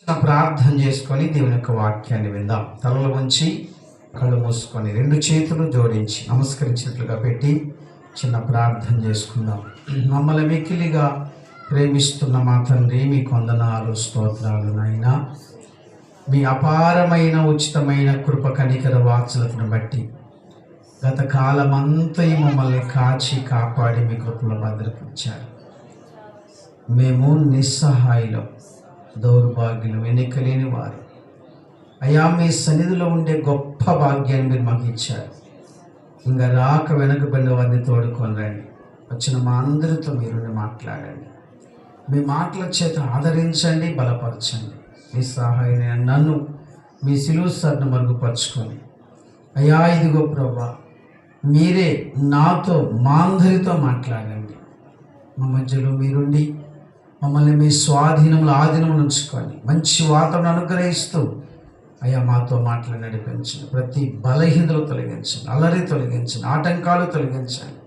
ప్రార్థన చేసుకొని దేవుని యొక్క వాక్యాన్ని విందాం. తలలు వంచి కళ్ళు మూసుకొని రెండు చేతులు జోడించి నమస్కరించినట్లుగా పెట్టి చిన్న ప్రార్థన చేసుకుందాం. మమ్మల్ని మిక్కిలిగా ప్రేమిస్తున్న మా తండ్రి, మీకు వందనాలు స్తోత్రాలు నాయనా. మీ అపారమైన ఉచితమైన కృప కనికర వాత్సలతను బట్టి గత కాలమంతా మమ్మల్ని కాచి కాపాడి మీ కృపలో భద్రపరిచారు. మేము నిస్సహాయులం, దౌర్భాగ్యులు, వెనుకలేని వారు. అయా, మీ సన్నిధిలో ఉండే గొప్ప భాగ్యాన్ని మీరు మాకు ఇచ్చారు. ఇంకా రాక వెనకబడిన వారిని తోడుకొని రండి. వచ్చిన మా అందరితో మీరు మాట్లాడండి. మీ మాటల చేత ఆదరించండి, బలపరచండి. మీ సహాయమైన నన్ను మీ సిలువ సరను మరుగుపరుచుకొని, అయ్యా ఇదిగో ప్రభువా, మీరే నాతో మా అందరితో మాట్లాడండి. మా మధ్యలో మీరుండి మమ్మల్ని మీ స్వాధీనంలో ఆధీనంలో ఉంచుకొని మంచి వాతావరణం అనుగ్రహిస్తూ అయ్యా మాతో మాటలు నడిపించండి. ప్రతి బలహీనతలు తొలగించండి, అల్లరి తొలగించండి, ఆటంకాలు తొలగించండి.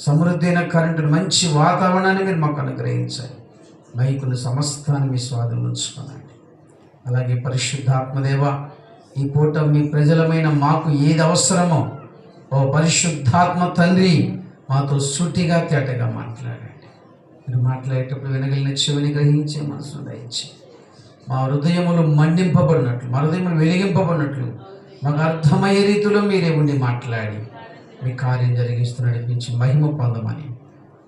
సమృద్ధి అయిన కరెంటును, మంచి వాతావరణాన్ని మీరు మాకు అనుగ్రహించండి. మైకును సమస్తాన్ని మీ స్వాధీనంలో ఉంచుకోనండి. అలాగే పరిశుద్ధాత్మదేవ, ఈ పూట మీ ప్రజలమైన మాకు ఏది అవసరమో ఓ పరిశుద్ధాత్మ తండ్రి మాతో సూటిగా తేటగా మాట్లాడండి. మీరు మాట్లాడేటప్పుడు వినగలిగిన చెవిని గ్రహించే మనసును దయచి మా హృదయములు మండింపబడినట్లు, మా హృదయములు వెలిగింపబడినట్లు మాకు అర్థమయ్యే రీతిలో మీరే ఉండి మాట్లాడి మీ కార్యం జరిగిస్తూ నడిపించి మహిమ పొందమని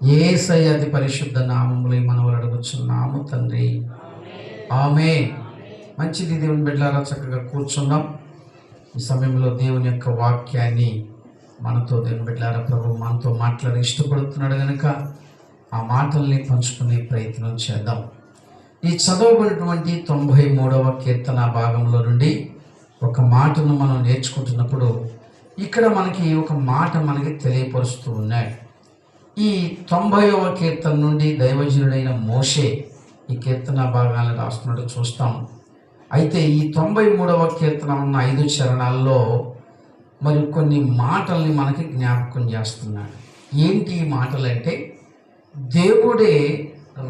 యేసయ్య అతి పరిశుద్ధ నామములో ఈ మనవులు అడుగుచున్నాము తండ్రి, ఆమేన్. మంచిది దేవుని బిడ్డలారా, చక్కగా కూర్చుందాం. ఈ సమయంలో దేవుని యొక్క వాక్యాన్ని మనతో దేవుని బిడ్డలారా ప్రభు మనతో మాట్లాడి ఇష్టపడుతున్నాడు కనుక ఆ మాటల్ని పంచుకునే ప్రయత్నం చేద్దాం. ఈ చదవబడినటువంటి 93వ కీర్తన భాగంలో నుండి ఒక మాటను మనం నేర్చుకుంటున్నప్పుడు ఇక్కడ మనకి ఒక మాట మనకి తెలియపరుస్తూ ఉన్నాయి. ఈ 90వ కీర్తన నుండి దైవజనుడైన మోషే ఈ కీర్తన భాగాన్ని రాస్తున్నట్టు చూస్తాం. అయితే ఈ 93వ కీర్తన ఉన్న 5 చరణాల్లో మరి కొన్ని మాటల్ని మనకి జ్ఞాపకం చేస్తున్నాడు. ఏంటి ఈ మాటలు అంటే, దేవుడే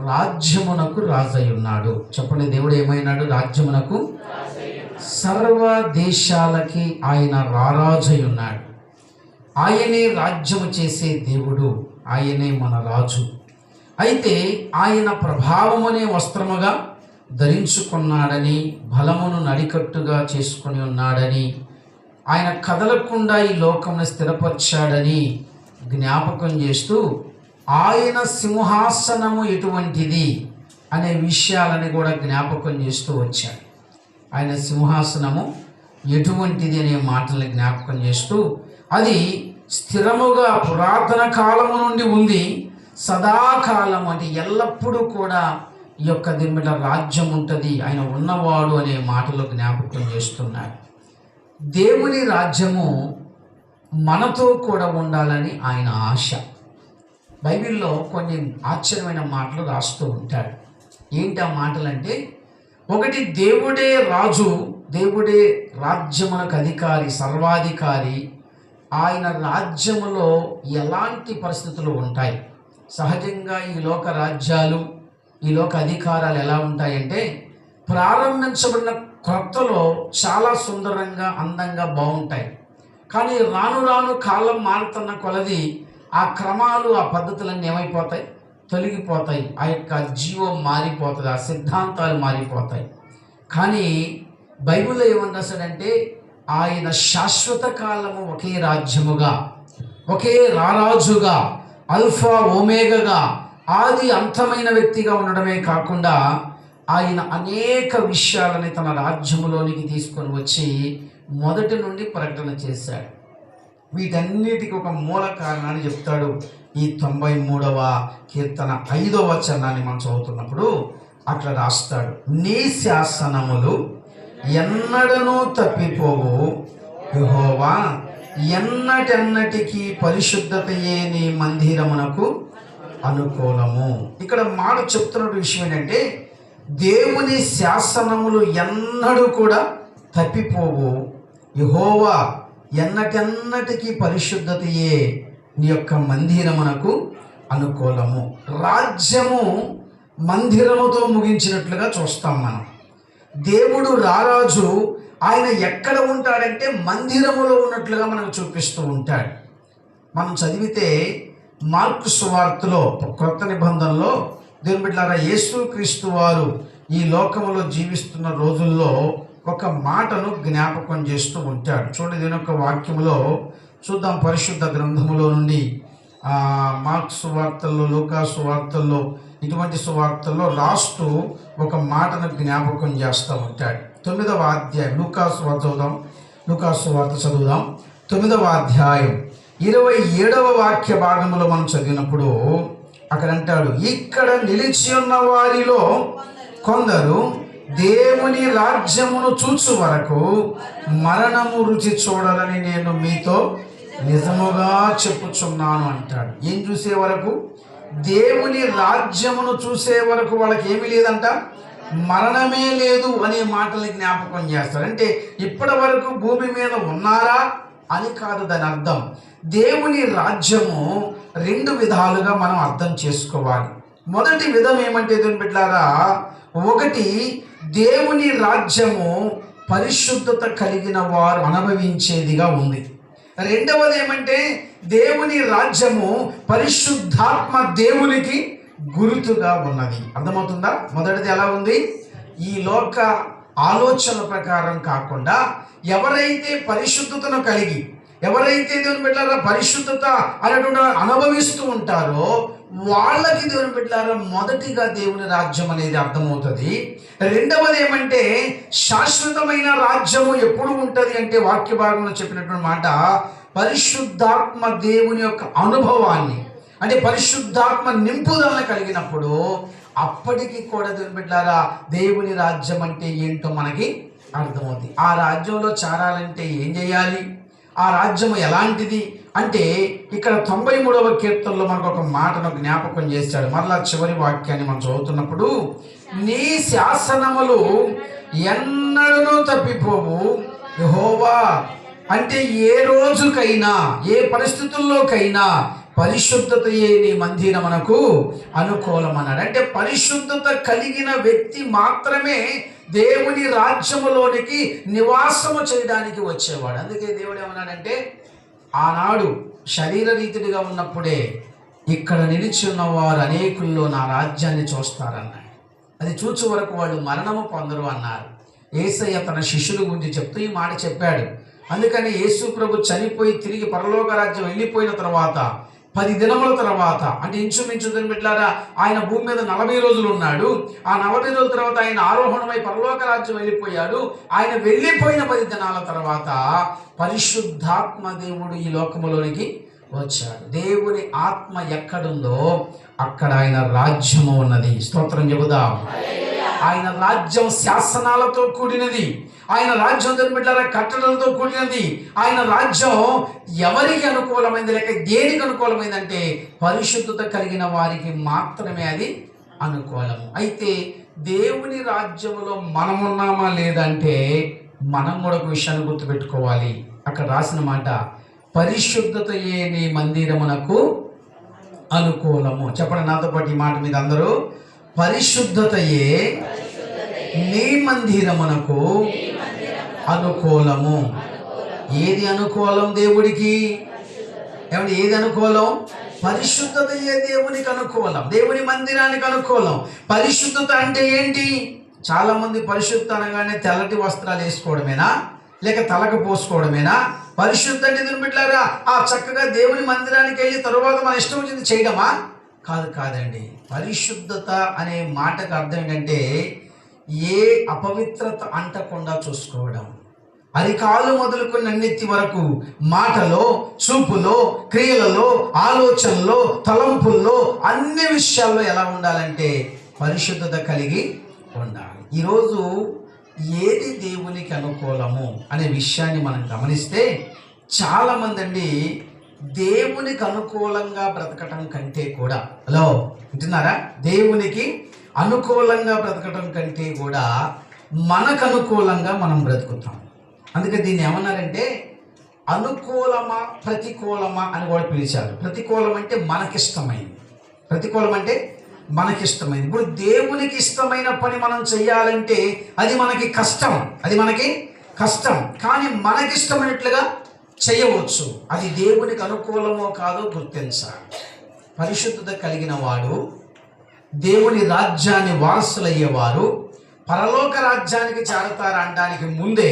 రాజ్యమునకు రాజై ఉన్నాడు. చెప్పండి, దేవుడు ఏమైనాడు? రాజ్యమునకు, సర్వ దేశాలకి ఆయన రారాజై ఉన్నాడు. ఆయనే రాజ్యము చేసే దేవుడు, ఆయనే మన రాజు. అయితే ఆయన ప్రభావమునే వస్త్రముగా ధరించుకున్నాడని, బలమును నడికట్టుగా చేసుకొని ఉన్నాడని, ఆయన కదలకుండా ఈ లోకమును స్థిరపరిచాడని జ్ఞాపకం చేస్తూ ఆయన సింహాసనము ఎటువంటిది అనే విషయాలని కూడా జ్ఞాపకం చేస్తూ వచ్చాడు. ఆయన సింహాసనము ఎటువంటిది అనే మాటల్ని జ్ఞాపకం చేస్తూ అది స్థిరముగా పురాతన కాలము నుండి ఉంది, సదాకాలం అంటే ఎల్లప్పుడూ కూడా ఈ యొక్క దిమ్మిట రాజ్యం ఉంటుంది, ఆయన ఉన్నవాడు అనే మాటలు జ్ఞాపకం చేస్తున్నాడు. దేవుని రాజ్యము మనతో కూడా ఉండాలని ఆయన ఆశ. బైబిల్లో కొన్ని ఆశ్చర్యమైన మాటలు రాస్తూ ఉంటాడు. ఏంటి ఆ మాటలంటే, ఒకటి, దేవుడే రాజు, దేవుడే రాజ్యమునకు అధికారి, సర్వాధికారి. ఆయన రాజ్యములో ఎలాంటి పరిస్థితులు ఉంటాయి? సహజంగా ఈ లోక రాజ్యాలు, ఈ లోక అధికారాలు ఎలా ఉంటాయంటే, ప్రారంభించబడిన కొత్తలో చాలా సుందరంగా, అందంగా, బాగుంటాయి. కానీ రాను రాను కాలం మారుతున్న కొలది ఆ క్రమాలు, ఆ పద్ధతులన్నీ ఏమైపోతాయి? తొలగిపోతాయి. ఆ యొక్క జీవం మారిపోతుంది, ఆ సిద్ధాంతాలు మారిపోతాయి. కానీ బైబిల్లో ఏమని రాశాడంటే, ఆయన శాశ్వత కాలము ఒకే రాజ్యముగా, ఒకే రారాజుగా, అల్ఫా ఓమేగాగా, ఆది అంతమైన వ్యక్తిగా ఉండడమే కాకుండా ఆయన అనేక విషయాలని తన రాజ్యములోనికి తీసుకొని వచ్చి మొదటి నుండి ప్రకటన చేశాడు. వీటన్నిటికీ ఒక మూల కారణాన్ని చెప్తాడు. ఈ 93వ కీర్తన 5వ వచనాన్ని మనం చదువుతున్నప్పుడు అట్లా రాస్తాడు, నీ శాసనములు ఎన్నడనూ తప్పిపోవు యెహోవా, ఎన్నటెన్నటికీ పరిశుద్ధతయే నీ మందిరమునకు అనుకూలము. ఇక్కడ మాట చెప్తున్న విషయం ఏంటంటే, దేవుని శాసనములు ఎన్నడూ కూడా తప్పిపోవు, యెహోవా ఎన్నటెన్నటికీ పరిశుద్ధతయే నీ యొక్క మందిరమునకు అనుకూలము. రాజ్యము మందిరముతో ముగించినట్లుగా చూస్తాం మనం. దేవుడు రారాజు ఆయన ఎక్కడ ఉంటాడంటే మందిరములో ఉన్నట్లుగా మనకు చూపిస్తూ ఉంటాడు. మనం చదివితే మార్కు సువార్తలో క్రొత్త నిబంధనలో దేవుని బిడ్డలారా యేసుక్రీస్తు వారు ఈ లోకములో జీవిస్తున్న రోజుల్లో ఒక మాటను జ్ఞాపకం చేస్తూ ఉంటాడు. చూడండి, దీని యొక్క వాక్యములో చూద్దాం. పరిశుద్ధ గ్రంథములో నుండి మార్కు సువార్తల్లో, లూకా సువార్తల్లో, ఇటువంటి సువార్తల్లో రాస్తూ ఒక మాటను జ్ఞాపకం చేస్తూ ఉంటాడు. 9వ అధ్యాయం లూకా సువార్త చదువుదాం. లూకా సువార్త చదువుదాం. 9వ అధ్యాయం 27వ వాక్య భాగంలో మనం చదివినప్పుడు అక్కడ అంటాడు, ఇక్కడ నిలిచి ఉన్న వారిలో కొందరు దేవుని రాజ్యమును చూచు వరకు మరణము రుచి చూడాలని నేను మీతో నిజముగా చెప్పుచున్నాను అంటాడు. ఏం చూసే వరకు? దేవుని రాజ్యమును చూసే వరకు వాళ్ళకి ఏమీ లేదంట, మరణమే లేదు అనే మాటల్ని జ్ఞాపకం చేస్తాడు. అంటే ఇప్పటి వరకు భూమి మీద ఉన్నారా అని కాదు దాని అర్థం. దేవుని రాజ్యము 2 విధాలుగా మనం అర్థం చేసుకోవాలి. మొదటి విధం ఏమంటే దేవుని బిడ్డలారా, ఒకటి దేవుని రాజ్యము పరిశుద్ధత కలిగిన వారు అనుభవించేదిగా ఉంది. రెండవది ఏమంటే దేవుని రాజ్యము పరిశుద్ధాత్మ దేవునికి గుర్తుగా ఉన్నది. అర్థమవుతుందా? మొదటిది ఎలా ఉంది? ఈ లోక ఆలోచన ప్రకారం కాకుండా ఎవరైతే పరిశుద్ధతను కలిగి, ఎవరైతే దేవుని బిడ్డలారా పరిశుద్ధత అనేటువంటి అనుభవిస్తూ ఉంటారో వాళ్ళకి దేవుని బిడ్డలారా మొదటిగా దేవుని రాజ్యం అనేది అర్థమవుతుంది. రెండవది ఏమంటే శాశ్వతమైన రాజ్యము ఎప్పుడు ఉంటుంది అంటే వాక్య భాగంలో చెప్పినటువంటి మాట, పరిశుద్ధాత్మ దేవుని యొక్క అనుభవాన్ని, అంటే పరిశుద్ధాత్మ నింపుదలను కలిగినప్పుడు అప్పటికి కూడా దేవుని బిడ్డలారా దేవుని రాజ్యం అంటే ఏంటో మనకి అర్థమవుతుంది. ఆ రాజ్యంలో చేరాలంటే ఏం చేయాలి, ఆ రాజ్యము ఎలాంటిది అంటే ఇక్కడ 93వ కీర్తనలో మనకు ఒక మాటను జ్ఞాపకం చేశాడు. మరలా చివరి వాక్యాన్ని మనం చదువుతున్నప్పుడు, నీ శాసనములు ఎన్నడూ తప్పిపోవు యెహోవా. అంటే ఏ రోజుకైనా, ఏ పరిస్థితుల్లోకైనా పరిశుద్ధతయే నీ మందిరమునకు అనుకూలమన్నాడు. అంటే పరిశుద్ధత కలిగిన వ్యక్తి మాత్రమే దేవుని రాజ్యములోనికి నివాసము చేయడానికి వచ్చేవాడు. అందుకే దేవుడు ఏమన్నాడంటే, ఆనాడు శరీర రీతిగా ఉన్నప్పుడే ఇక్కడ నిలిచి ఉన్నవారు అనేకుల్లో నా రాజ్యాన్ని చూస్తారన్నాడు. అది చూచు వరకు వాళ్ళు మరణము పొందరు అన్నారు. యేసయ్య తన శిష్యుల గురించి చెప్తూ ఈ మాట చెప్పాడు. అందుకని యేసు ప్రభు చనిపోయి తిరిగి పరలోక రాజ్యం వెళ్ళిపోయిన తర్వాత 10 దినముల తర్వాత, అంటే ఇంచుమించు బిడ్డలారా ఆయన భూమి మీద 40 రోజులు ఉన్నాడు. ఆ 40 రోజుల తర్వాత ఆయన ఆరోహణమై పరలోక రాజ్యం వెళ్ళిపోయాడు. ఆయన వెళ్ళిపోయిన 10 దినాల తర్వాత పరిశుద్ధాత్మ దేవుడు ఈ లోకములోనికి వచ్చాడు. దేవుని ఆత్మ ఎక్కడుందో అక్కడ ఆయన రాజ్యము ఉన్నది. స్తోత్రం చెబుదాం. ఆయన రాజ్యం శాసనాలతో కూడినది. ఆయన రాజ్యం బిడ్డలారా కట్టడలతో కూడినది. ఆయన రాజ్యం ఎవరికి అనుకూలమైంది, లేక దేనికి అనుకూలమైందంటే పరిశుద్ధత కలిగిన వారికి మాత్రమే అది అనుకూలము. అయితే దేవుని రాజ్యంలో మనమున్నామా లేదంటే మనం కూడా ఒక విషయాన్ని గుర్తుపెట్టుకోవాలి. అక్కడ రాసిన మాట, పరిశుద్ధతయే నీ మందిరమునకు అనుకూలము. చెప్పండి నాతో పాటు ఈ మాట మీద అందరూ, పరిశుద్ధతయే నీ మందిరమునకు అనుకూలము. ఏది అనుకూలం దేవుడికి? ఏమంటే ఏది అనుకూలం? పరిశుద్ధతయే దేవునికి అనుకూలం, దేవుని మందిరానికి అనుకూలం. పరిశుద్ధత అంటే ఏంటి? చాలా మంది పరిశుద్ధత అనగానే తెల్లటి వస్త్రాలు వేసుకోవడమేనా, లేక తలకు పోసుకోవడమేనా? పరిశుద్ధ అంటే బిడ్డలారా చక్కగా దేవుని మందిరానికి వెళ్ళి తరువాత మన ఇష్టం వచ్చింది చేయడమా? కాదండి. పరిశుద్ధత అనే మాటకు అర్థం ఏంటంటే ఏ అపవిత్రత అంటకుండా చూసుకోవడం. అరికాలు మొదలుకొని అన్నిటి వరకు మాటలో, చూపులో, క్రియలలో, ఆలోచనలో, తలంపుల్లో, అన్ని విషయాల్లో ఎలా ఉండాలంటే పరిశుద్ధత కలిగి ఉండాలి. ఈరోజు ఏది దేవునికి అనుకూలము అనే విషయాన్ని మనం గమనిస్తే చాలామంది అండి దేవునికి అనుకూలంగా బ్రతకటం కంటే కూడా, హలో వింటున్నారా, దేవునికి అనుకూలంగా బ్రతకటం కంటే కూడా మనకు అనుకూలంగా మనం బ్రతుకుతాం. అందుకే దీన్ని ఏమన్నారంటే అనుకూలమా ప్రతికూలమా అని కూడా పిలిచారు. ప్రతికూలం అంటే మనకిష్టమైంది, ప్రతికూలం అంటే మనకిష్టమైంది. ఇప్పుడు దేవునికి ఇష్టమైన పని మనం చెయ్యాలంటే అది మనకి కష్టం, కానీ మనకిష్టమైనట్లుగా చేయవచ్చు. అది దేవునికి అనుకూలమో కాదో గుర్తించాలి. పరిశుద్ధత కలిగిన వాడు, దేవుని రాజ్యాన్ని వారసులయ్యేవారు పరలోక రాజ్యానికి చేరతారనడానికి ముందే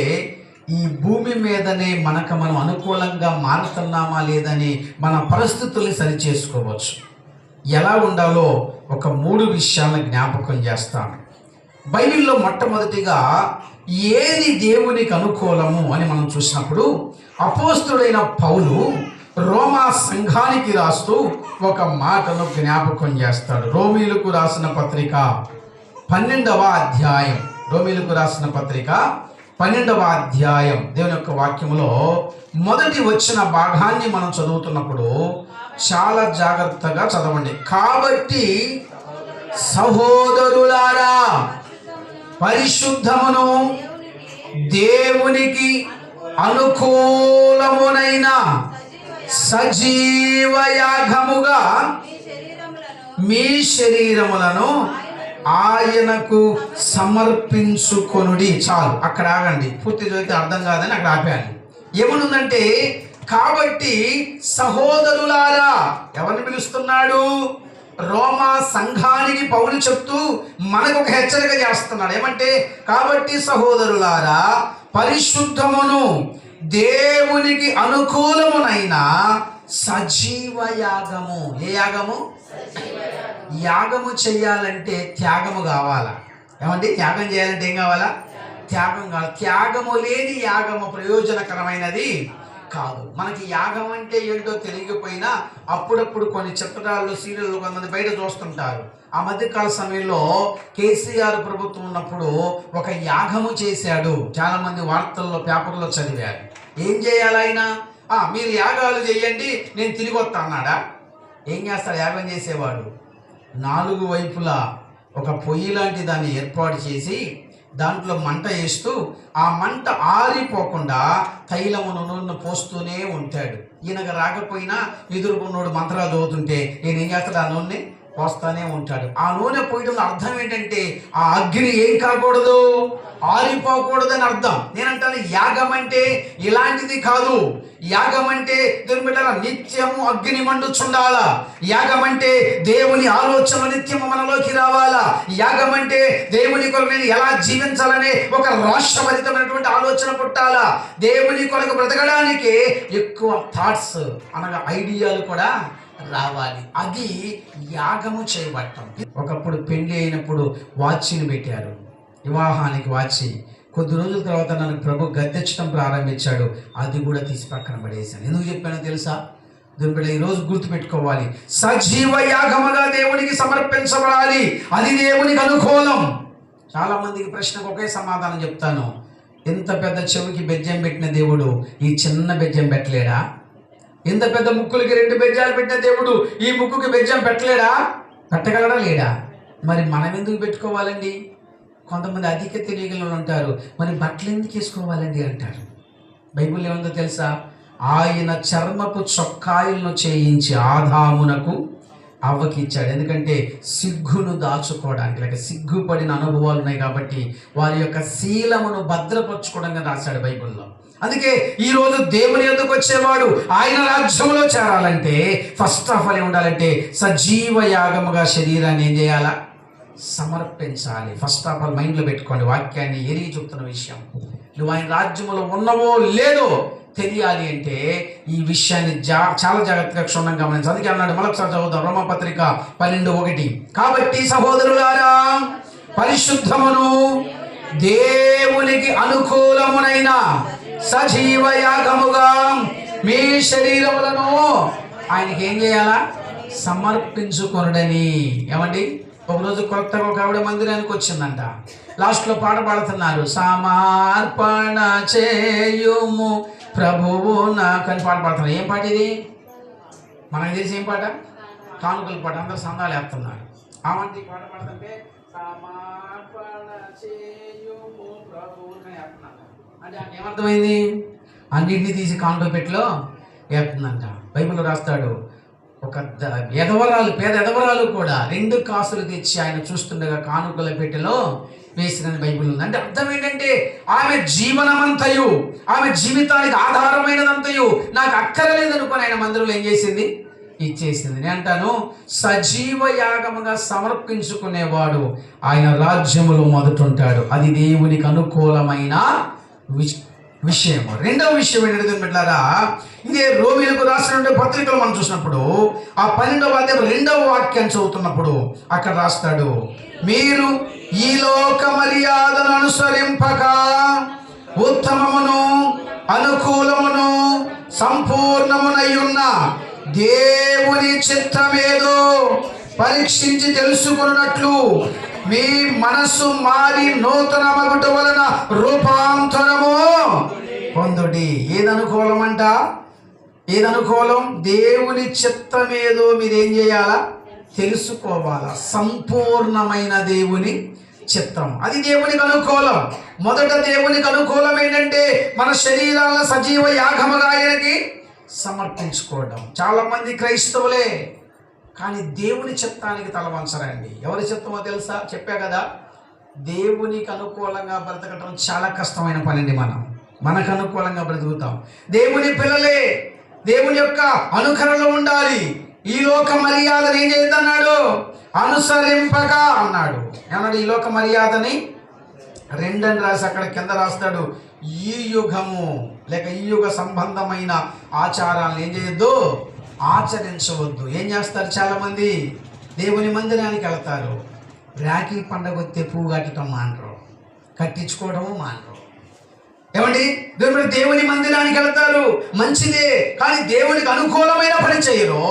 ఈ భూమి మీదనే మనం అనుకూలంగా మారుతున్నామా లేదని మన పరిస్థితుల్ని సరిచేసుకోవచ్చు. ఎలా ఉండాలో ఒక 3 విషయాలను జ్ఞాపకం చేస్తాను. బైబిల్లో మొట్టమొదటిగా ఏది దేవునికి అనుకూలము అని మనం చూసినప్పుడు అపోస్తుడైన పౌలు రోమా సంఘానికి రాస్తూ ఒక మాటను జ్ఞాపకం చేస్తాడు. రోమీలకు రాసిన పత్రిక 12వ అధ్యాయం, రోమీలకు రాసిన పత్రిక 12వ అధ్యాయం దేవుని యొక్క వాక్యములో మొదటి వచ్చిన భాగాన్ని మనం చదువుతున్నప్పుడు చాలా జాగ్రత్తగా చదవండి. కాబట్టి సహోదరులారా, పరిశుద్ధమును దేవునికి అనుకూలమునైన సజీవ యాగముగా మీ శరీరములను ఆయనకు సమర్పించుకొనుడి. చాలు, అక్కడ ఆగండి. పూర్తి చదివితే అర్థం కాదని అక్కడ ఆపాను. ఏమనుందంటే, కాబట్టి సహోదరులారా, ఎవరిని పిలుస్తున్నాడు? రోమా సంఘానికి పౌలు చెప్తూ మనకు ఒక హెచ్చరిక చేస్తున్నాడు. ఏమంటే, కాబట్టి సహోదరులారా, పరిశుద్ధమును దేవునికి అనుకూలమునైన సజీవ యాగము. ఏ యాగము? యాగము చేయాలంటే త్యాగము కావాలా? ఏమంటే, త్యాగం చేయాలంటే ఏం కావాలా? త్యాగం కావాలి. త్యాగము లేని యాగము ప్రయోజనకరమైనది కాదు. మనకి యాగం అంటే ఏంటో తెలియకపోయినా అప్పుడప్పుడు కొన్ని చిత్రాలు, సీరియళ్ళు కొంతమంది బయట చూస్తుంటారు. ఆ మధ్యకాల సమయంలో కేసీఆర్ ప్రభుత్వం ఉన్నప్పుడు ఒక యాగము చేశాడు. చాలామంది వార్తల్లో, పేపర్లో చదివారు. ఏం చేయాలి ఆయన? మీరు యాగాలు చేయండి, నేను తిరిగి వస్తా అన్నాడా? ఏం చేస్తాడు యాగం చేసేవాడు? 4 వైపులా ఒక పొయ్యి లాంటి దాన్ని ఏర్పాటు చేసి దాంట్లో మంట వేస్తూ ఆ మంట ఆరిపోకుండా తైలమును నూనె పోస్తూనే ఉంటాడు. ఈయనకు రాకపోయినా ఎదురుకున్నోడు మంత్రాలు చదువుతుంటే ఈయన ఏం చేస్తాడు? ఆ నూనె పోస్తానే ఉంటాడు. ఆ నూనె పోయడం అర్థం ఏంటంటే ఆ అగ్ని ఏం కాకూడదు, ఆరిపోకూడదని అర్థం. నేనంటాను, యాగం అంటే ఇలాంటిది కాదు. యాగం అంటే నిత్యము అగ్ని మండుచుండాలా. యాగం అంటే దేవుని ఆలోచన నిత్యము మనలోకి రావాలా. యాగం అంటే దేవుని కొరకు నేను ఎలా జీవించాలనే ఒక రాష్ట్రభరితమైనటువంటి ఆలోచన పుట్టాలా. దేవుని కొరకు బ్రతకడానికి ఎక్కువ థాట్స్ అనగా ఐడియాలు కూడా రావాలి. అది యాగము చేయబడటం. ఒకప్పుడు పెళ్లి అయినప్పుడు వాచిని పెట్టారు, వివాహానికి వాచి. కొద్ది రోజుల తర్వాత నన్ను ప్రభు గద్దెచ్చడం ప్రారంభించాడు. అది కూడా తీసి పక్కన పడేశాను. ఎందుకు చెప్పానో తెలుసా? దేవుడు ఈరోజు గుర్తుపెట్టుకోవాలి, సజీవ యాగముగా దేవునికి సమర్పించబడాలి. అది దేవునికి అనుకూలం. చాలా మందికి ప్రశ్నకు ఒకే సమాధానం చెప్తాను. ఇంత పెద్ద చెవికి బెజ్జం పెట్టిన దేవుడు ఈ చిన్న బెజ్జం పెట్టలేడా? ఇంత పెద్ద ముక్కులకి 2 బెజ్జాలు పెట్టిన దేవుడు ఈ ముక్కుకి బెజ్జం పెట్టలేడా? పెట్టగలడా? లేడా? మరి మనం ఎందుకు పెట్టుకోవాలండి? కొంతమంది అధిక తెలియగలను ఉంటారు. మరి బట్టలు ఎందుకు వేసుకోవాలండి అంటారు. బైబిల్ ఏముందో తెలుసా? ఆయన చర్మపు చొక్కాయిలను చేయించి ఆదామునకు అవ్వకి ఇచ్చాడు. ఎందుకంటే సిగ్గును దాచుకోవడానికి, లేక సిగ్గుపడిన అనుభవాలు ఉన్నాయి కాబట్టి వారి యొక్క శీలమును భద్రపరచుకోవడానికి రాశాడు బైబిల్లో. అందుకే ఈరోజు దేవుని యొద్దకు వచ్చేవాడు ఆయన రాజ్యంలో చేరాలంటే ఫస్ట్ ఆఫ్ ఆల్ ఏముండాలంటే సజీవ యాగముగా శరీరాన్ని ఏం చేయాలా? సమర్పించాలి. ఫస్ట్ ఆఫ్ ఆల్ మైండ్లో పెట్టుకోండి. వాక్యాన్ని ఎరిగి చెప్తున్న విషయం. నువ్వు ఆయన రాజ్యంలో ఉన్నవో లేదో తెలియాలి అంటే ఈ విషయాన్ని చాలా జాగ్రత్తగా క్షుణ్ణంగా గమనించాలి. అందుకే అన్నాడు, మరొకసారి చదువుతాం, రోమాపత్రిక 12:1. కాబట్టి సహోదరులారా, పరిశుద్ధమును దేవునికి అనుకూలమునైన సజీవ యాగముగా మీ శరీరములను ఆయనకి ఏం చేయాలా? సమర్పించుకొనుడని. ఏమండి, ఒకరోజు కొత్తగా ఒక ఆవిడ మందిరానికి వచ్చిందంట. లాస్ట్లో పాట పాడుతున్నారు, సమర్పణ చేయుము ప్రభువు నాకు అని పాట పాడుతున్నారు. ఏం పాట ఇది? మనకు తెలిసి ఏం పాట? కానుకల పాట. అందరూ సందాలు వేస్తున్నారు. ఆమంటి పాట పాడుతుంటే సమర్పణ చేయుము ప్రభువు అని వేస్తున్నారు. అంటే ఏమర్థమైంది? అన్నింటినీ తీసి కానుక పెట్టిలో వేస్తుందంట. బైబిల్లో రాస్తాడు, ఒక ఎదవరాలు, పేద ఎదవరాలు కూడా 2 కాసులు తెచ్చి ఆయన చూస్తుండగా కానుకల పెట్టెలో వేసిన బైబిల్ ఉంది. అంటే అర్థం ఏంటంటే ఆమె జీవనమంతయు, ఆమె జీవితానికి ఆధారమైనదంతయు నాకు అక్కరలేదనుకొని ఆయన మందిరంలో ఏం చేసింది? ఇచ్చేసింది. నేను అంటాను, సజీవ యాగముగా సమర్పించుకునేవాడు ఆయన రాజ్యములో మొదటుంటాడు. అది దేవునికి అనుకూలమైన విషయము. రెండవ విషయం ఏంటంటే బిడ్డలారా, ఇదే రోమీయులకు రాసిన పత్రికలు మనం చూసినప్పుడు ఆ 12వ అధ్యాయం 2వ వాక్యాన్ని చదువుతున్నప్పుడు అక్కడ రాస్తాడు, మీరు ఈ లోక మర్యాదను అనుసరింపక ఉత్తమమును అనుకూలమును సంపూర్ణమునయ్యున్న దేవుని చిత్తమేదో పరీక్షించి తెలుసుకున్నట్లు మీ మనస్సు మారి నూతన మగుట వలన రూపాంతరము పొందుడి. ఏదనుకూలం అంట? ఏదనుకూలం? దేవుని చిత్తమేదో మీరేం చేయాలా? తెలుసుకోవాలా. సంపూర్ణమైన దేవుని చిత్తం, అది దేవునికి అనుకూలం. మొదట దేవునికి అనుకూలం ఏంటంటే మన శరీరాల సజీవ యాగముగా ఆయనకి సమర్పించుకోవడం. చాలామంది క్రైస్తవులే కానీ దేవుని చిత్తానికి తలవంచరండి. ఎవరి చిత్తమో తెలుసా? చెప్పా కదా, దేవునికి అనుకూలంగా బ్రతకటం చాలా కష్టమైన పని అండి. మనకు అనుకూలంగా బ్రతుకుతాం. దేవుని పిల్లలే దేవుని యొక్క అనుకరణలో ఉండాలి. ఈ లోక మర్యాదను ఏం చేద్దన్నాడు? అనుసరింపక అన్నాడు. ఏమన్నాడు? ఈ లోక మర్యాదని 2 అని రాసి అక్కడ కింద రాస్తాడు, ఈ యుగము లేక ఈ యుగ సంబంధమైన ఆచారాలను ఏం చేయొద్దు? ఆచరించవద్దు. ఏం చేస్తారు? చాలామంది దేవుని మందిరానికి వెళ్తారు, రాఖీ పండగ వస్తే పువ్వు కట్టడం మానరు, కట్టించుకోవడము మానరు. ఏమండి? దేవుని మందిరానికి వెళ్తారు, మంచిదే, కానీ దేవునికి అనుకూలమైన పని చేయరు.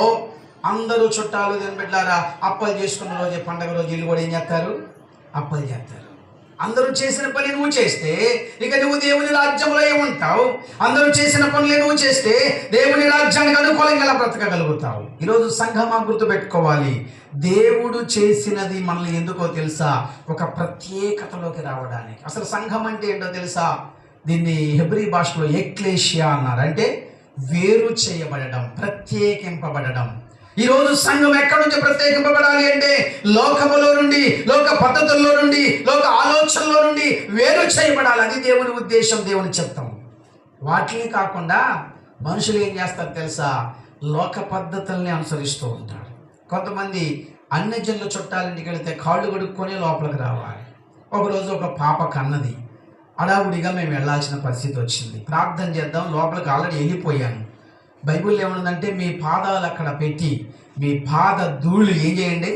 అందరూ చుట్టాలు దేవుని బిడ్డలారా అప్పలు చేసుకున్న రోజే పండగ రోజు వీళ్ళు కూడా ఏం చేస్తారు? అప్పలు చేస్తారు. అందరూ చేసిన పని నువ్వు చేస్తే ఇక నువ్వు దేవుని రాజ్యంలో ఏముంటావు? అందరూ చేసిన పనులే నువ్వు చేస్తే దేవుని రాజ్యానికి అనుకూలంగా ఎలా బ్రతకగలుగుతావు? ఈరోజు సంఘమా గుర్తుపెట్టుకోవాలి, దేవుడు చేసినది మనల్ని ఎందుకో తెలుసా? ఒక ప్రత్యేకతలోకి రావడానికి. అసలు సంఘం అంటే ఏంటో తెలుసా? దీన్ని హెబ్రీ భాషలో ఎక్లేషియా అన్నారు. అంటే వేరు చేయబడడం, ప్రత్యేకింపబడడం. ఈరోజు సంఘం ఎక్కడి నుంచి ప్రత్యేకింపబడాలి అంటే లోకములో నుండి, లోక పద్ధతుల్లో నుండి, లోక ఆలోచనలో నుండి వేరు చేయబడాలి. అది దేవుని ఉద్దేశం, దేవుని చిత్తం. వాటిని కాకుండా మనుషులు ఏం చేస్తారు తెలుసా? లోక పద్ధతుల్ని అనుసరిస్తూ ఉంటారు. కొంతమంది అన్యజనుల చుట్టాలింటికి వెళితే కాళ్ళు కడుక్కొని లోపలికి రావాలి. ఒకరోజు ఒక పాప కన్నది, అడావుడిగా మేము వెళ్ళాల్సిన పరిస్థితి వచ్చింది. ప్రార్థన చేద్దాం, లోపలికి ఆల్రెడీ వెళ్ళిపోయాను. బైబిల్ ఏమన్నదంటే మీ పాదాలు అక్కడ పెట్టి మీ పాద ధూళి ఏం చేయండి?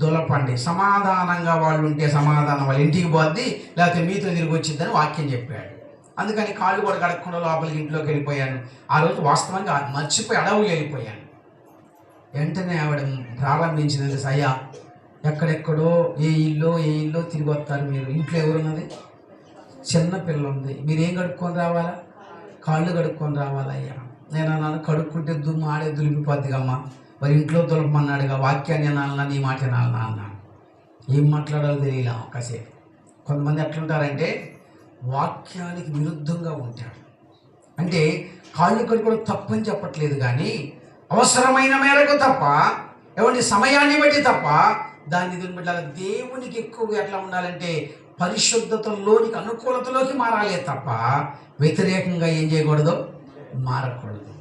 దులపండి. సమాధానంగా వాళ్ళు ఉంటే సమాధానం వాళ్ళ ఇంటికి పోద్ది, లేకపోతే మీతో తిరిగి వచ్చిందని వాక్యం చెప్పాడు. అందుకని కాళ్ళు కూడా కడగకుండా లోపలికి ఇంట్లోకి వెళ్ళిపోయాను. ఆ రోజు వాస్తవంగా మర్చిపోయి అడవులు వెళ్ళిపోయాను. వెంటనే ఆవిడ ప్రారంభించినది, అయ్యా ఎక్కడెక్కడో ఏ ఇల్లో తిరిగి వస్తారు మీరు, ఇంట్లో ఎవరున్నది? చిన్న పిల్ల ఉంది, మీరేం కడుక్కొని రావాలా? కాళ్ళు కడుక్కొని రావాలయ్యా. నేను అన్నాను, కడుక్కుంటే దుమ్ము ఆడే దులిపిపోద్దిగమ్మా, మరి ఇంట్లో దులపమన్నాడుగా, వాక్యాన్ని అనాలన్నా నీ మాట అనాలన్నా అన్నాను. ఏం మాట్లాడాలో తెలియలా కాసేపు. కొంతమంది ఎట్లుంటారంటే వాక్యానికి విరుద్ధంగా ఉంటారు. అంటే కాళ్ళు కడుక్కోవడం తప్పని చెప్పట్లేదు, కానీ అవసరమైన మేరకు తప్ప, ఎవరి సమయాన్ని బట్టి తప్ప, దాన్ని దేవునికి ఎక్కువగా ఎట్లా ఉండాలంటే పరిశుద్ధతలోనికి, అనుకూలతలోకి మారాలే తప్ప వ్యతిరేకంగా ఏం చేయకూడదు? మారకూడదు.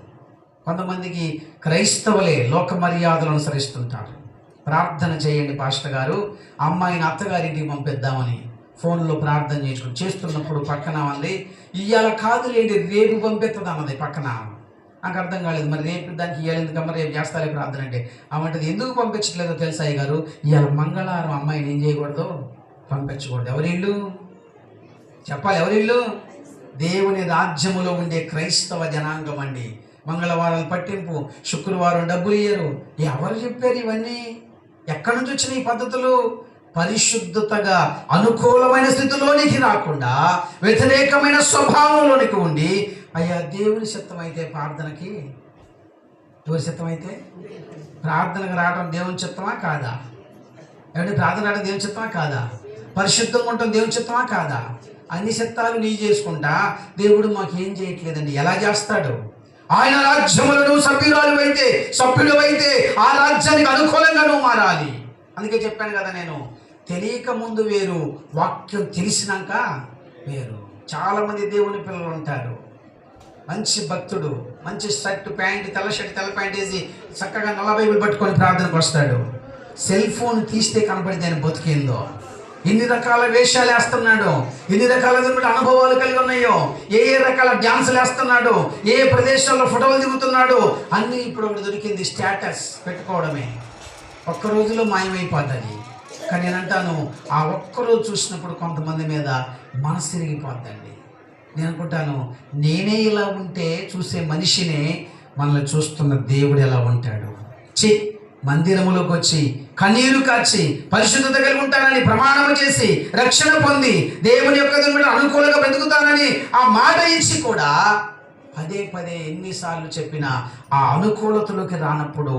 కొంతమందికి క్రైస్తవులే లోక మర్యాదలు అనుసరిస్తుంటారు. ప్రార్థన చేయండి పాస్టర్ గారు, అమ్మాయిని అత్తగారింటికి పంపిద్దామని ఫోన్లో ప్రార్థన చేస్తున్నప్పుడు పక్కన ఉంది, ఇవాళ కాదులేండి రేపు పంపిస్తుంది అన్నది పక్కన. నాకు అర్థం కాలేదు, మరి రేపు దానికి ఇవాళ ఎందుకమ్మా, రేపు చేస్తారే ప్రార్థన అంటే. అవంటది ఎందుకు పంపించట్లేదో తెలుసా అయ్య గారు? ఇవాళ మంగళవారం అమ్మాయిని ఏం చేయకూడదు? పంపించకూడదు. ఎవరిల్లు చెప్పాలి? ఎవరిల్లు? దేవుని రాజ్యములో ఉండే క్రైస్తవ జనాంగం అండి. మంగళవారం పట్టింపు, శుక్రవారం డబ్బులు ఇయ్యరు. ఎవరు చెప్పారు ఇవన్నీ? ఎక్కడి నుంచి వచ్చిన ఈ పద్ధతులు? పరిశుద్ధతగా అనుకూలమైన స్థితిలోనికి రాకుండా వ్యతిరేకమైన స్వభావంలోనికి ఉండి, అయ్యా దేవుని చిత్తం అయితే ప్రార్థనకి, ఎవరి చిత్తం అయితే ప్రార్థనకు రావడం దేవుని చిత్తమా కాదా? ఏమంటే ప్రార్థన రావడం దేవుని చిత్తమా కాదా? పరిశుద్ధంగా ఉండటం దేవుని చిత్తమా కాదా? అన్ని చిత్తాలు నీ చేసుకుంటా దేవుడు మాకేం చేయట్లేదండి. ఎలా చేస్తాడు? ఆయన రాజ్యములో నువ్వు సభ్యుడు అయితే ఆ రాజ్యానికి అనుకూలంగా నువ్వు మారాలి. అందుకే చెప్పాను కదా, నేను తెలియక ముందు వేరు, వాక్యం తెలిసినాక వేరు. చాలామంది దేవుని పిల్లలు ఉంటారు, మంచి భక్తుడు, మంచి షర్ట్ ప్యాంట్, తెల్ల షర్ట్ తెల్ల ప్యాంట్ వేసి చక్కగా నల్ల బైబిల్ పట్టుకొని ప్రార్థనకు వస్తాడు. సెల్ ఫోన్ తీస్తే కనపడింది ఆయన బతికేందో. ఎన్ని రకాల వేషాలు వేస్తున్నాడు, ఎన్ని రకాల అనుభవాలు కలిగి ఉన్నాయో, ఏ రకాల డ్యాన్సులు వేస్తున్నాడు, ఏ ప్రదేశాల్లో ఫోటోలు దిగుతున్నాడు, అన్నీ ఇప్పుడు ఒకటి దొరికింది, స్టేటస్ పెట్టుకోవడమే. ఒక్క రోజులో మాయమైపోతుంది. కానీ నేను అంటాను, ఆ ఒక్కరోజు చూసినప్పుడు కొంతమంది మీద మనసు తిరిగిపోద్దండి. నేను అనుకుంటాను, నేనే ఇలా ఉంటే చూసే మనిషినే మనల్ని చూస్తున్న దేవుడు ఎలా ఉంటాడు. మందిరములోకి వచ్చి కన్నీరు కార్చి పరిశుద్ధత కలిగి ఉంటానని ప్రమాణము చేసి రక్షణ పొంది దేవుని యొక్క అనుకూలంగా బ్రతుకుతానని ఆ మాట ఇచ్చి కూడా పదే ఎన్నిసార్లు చెప్పినా ఆ అనుకూలతలోకి రానప్పుడు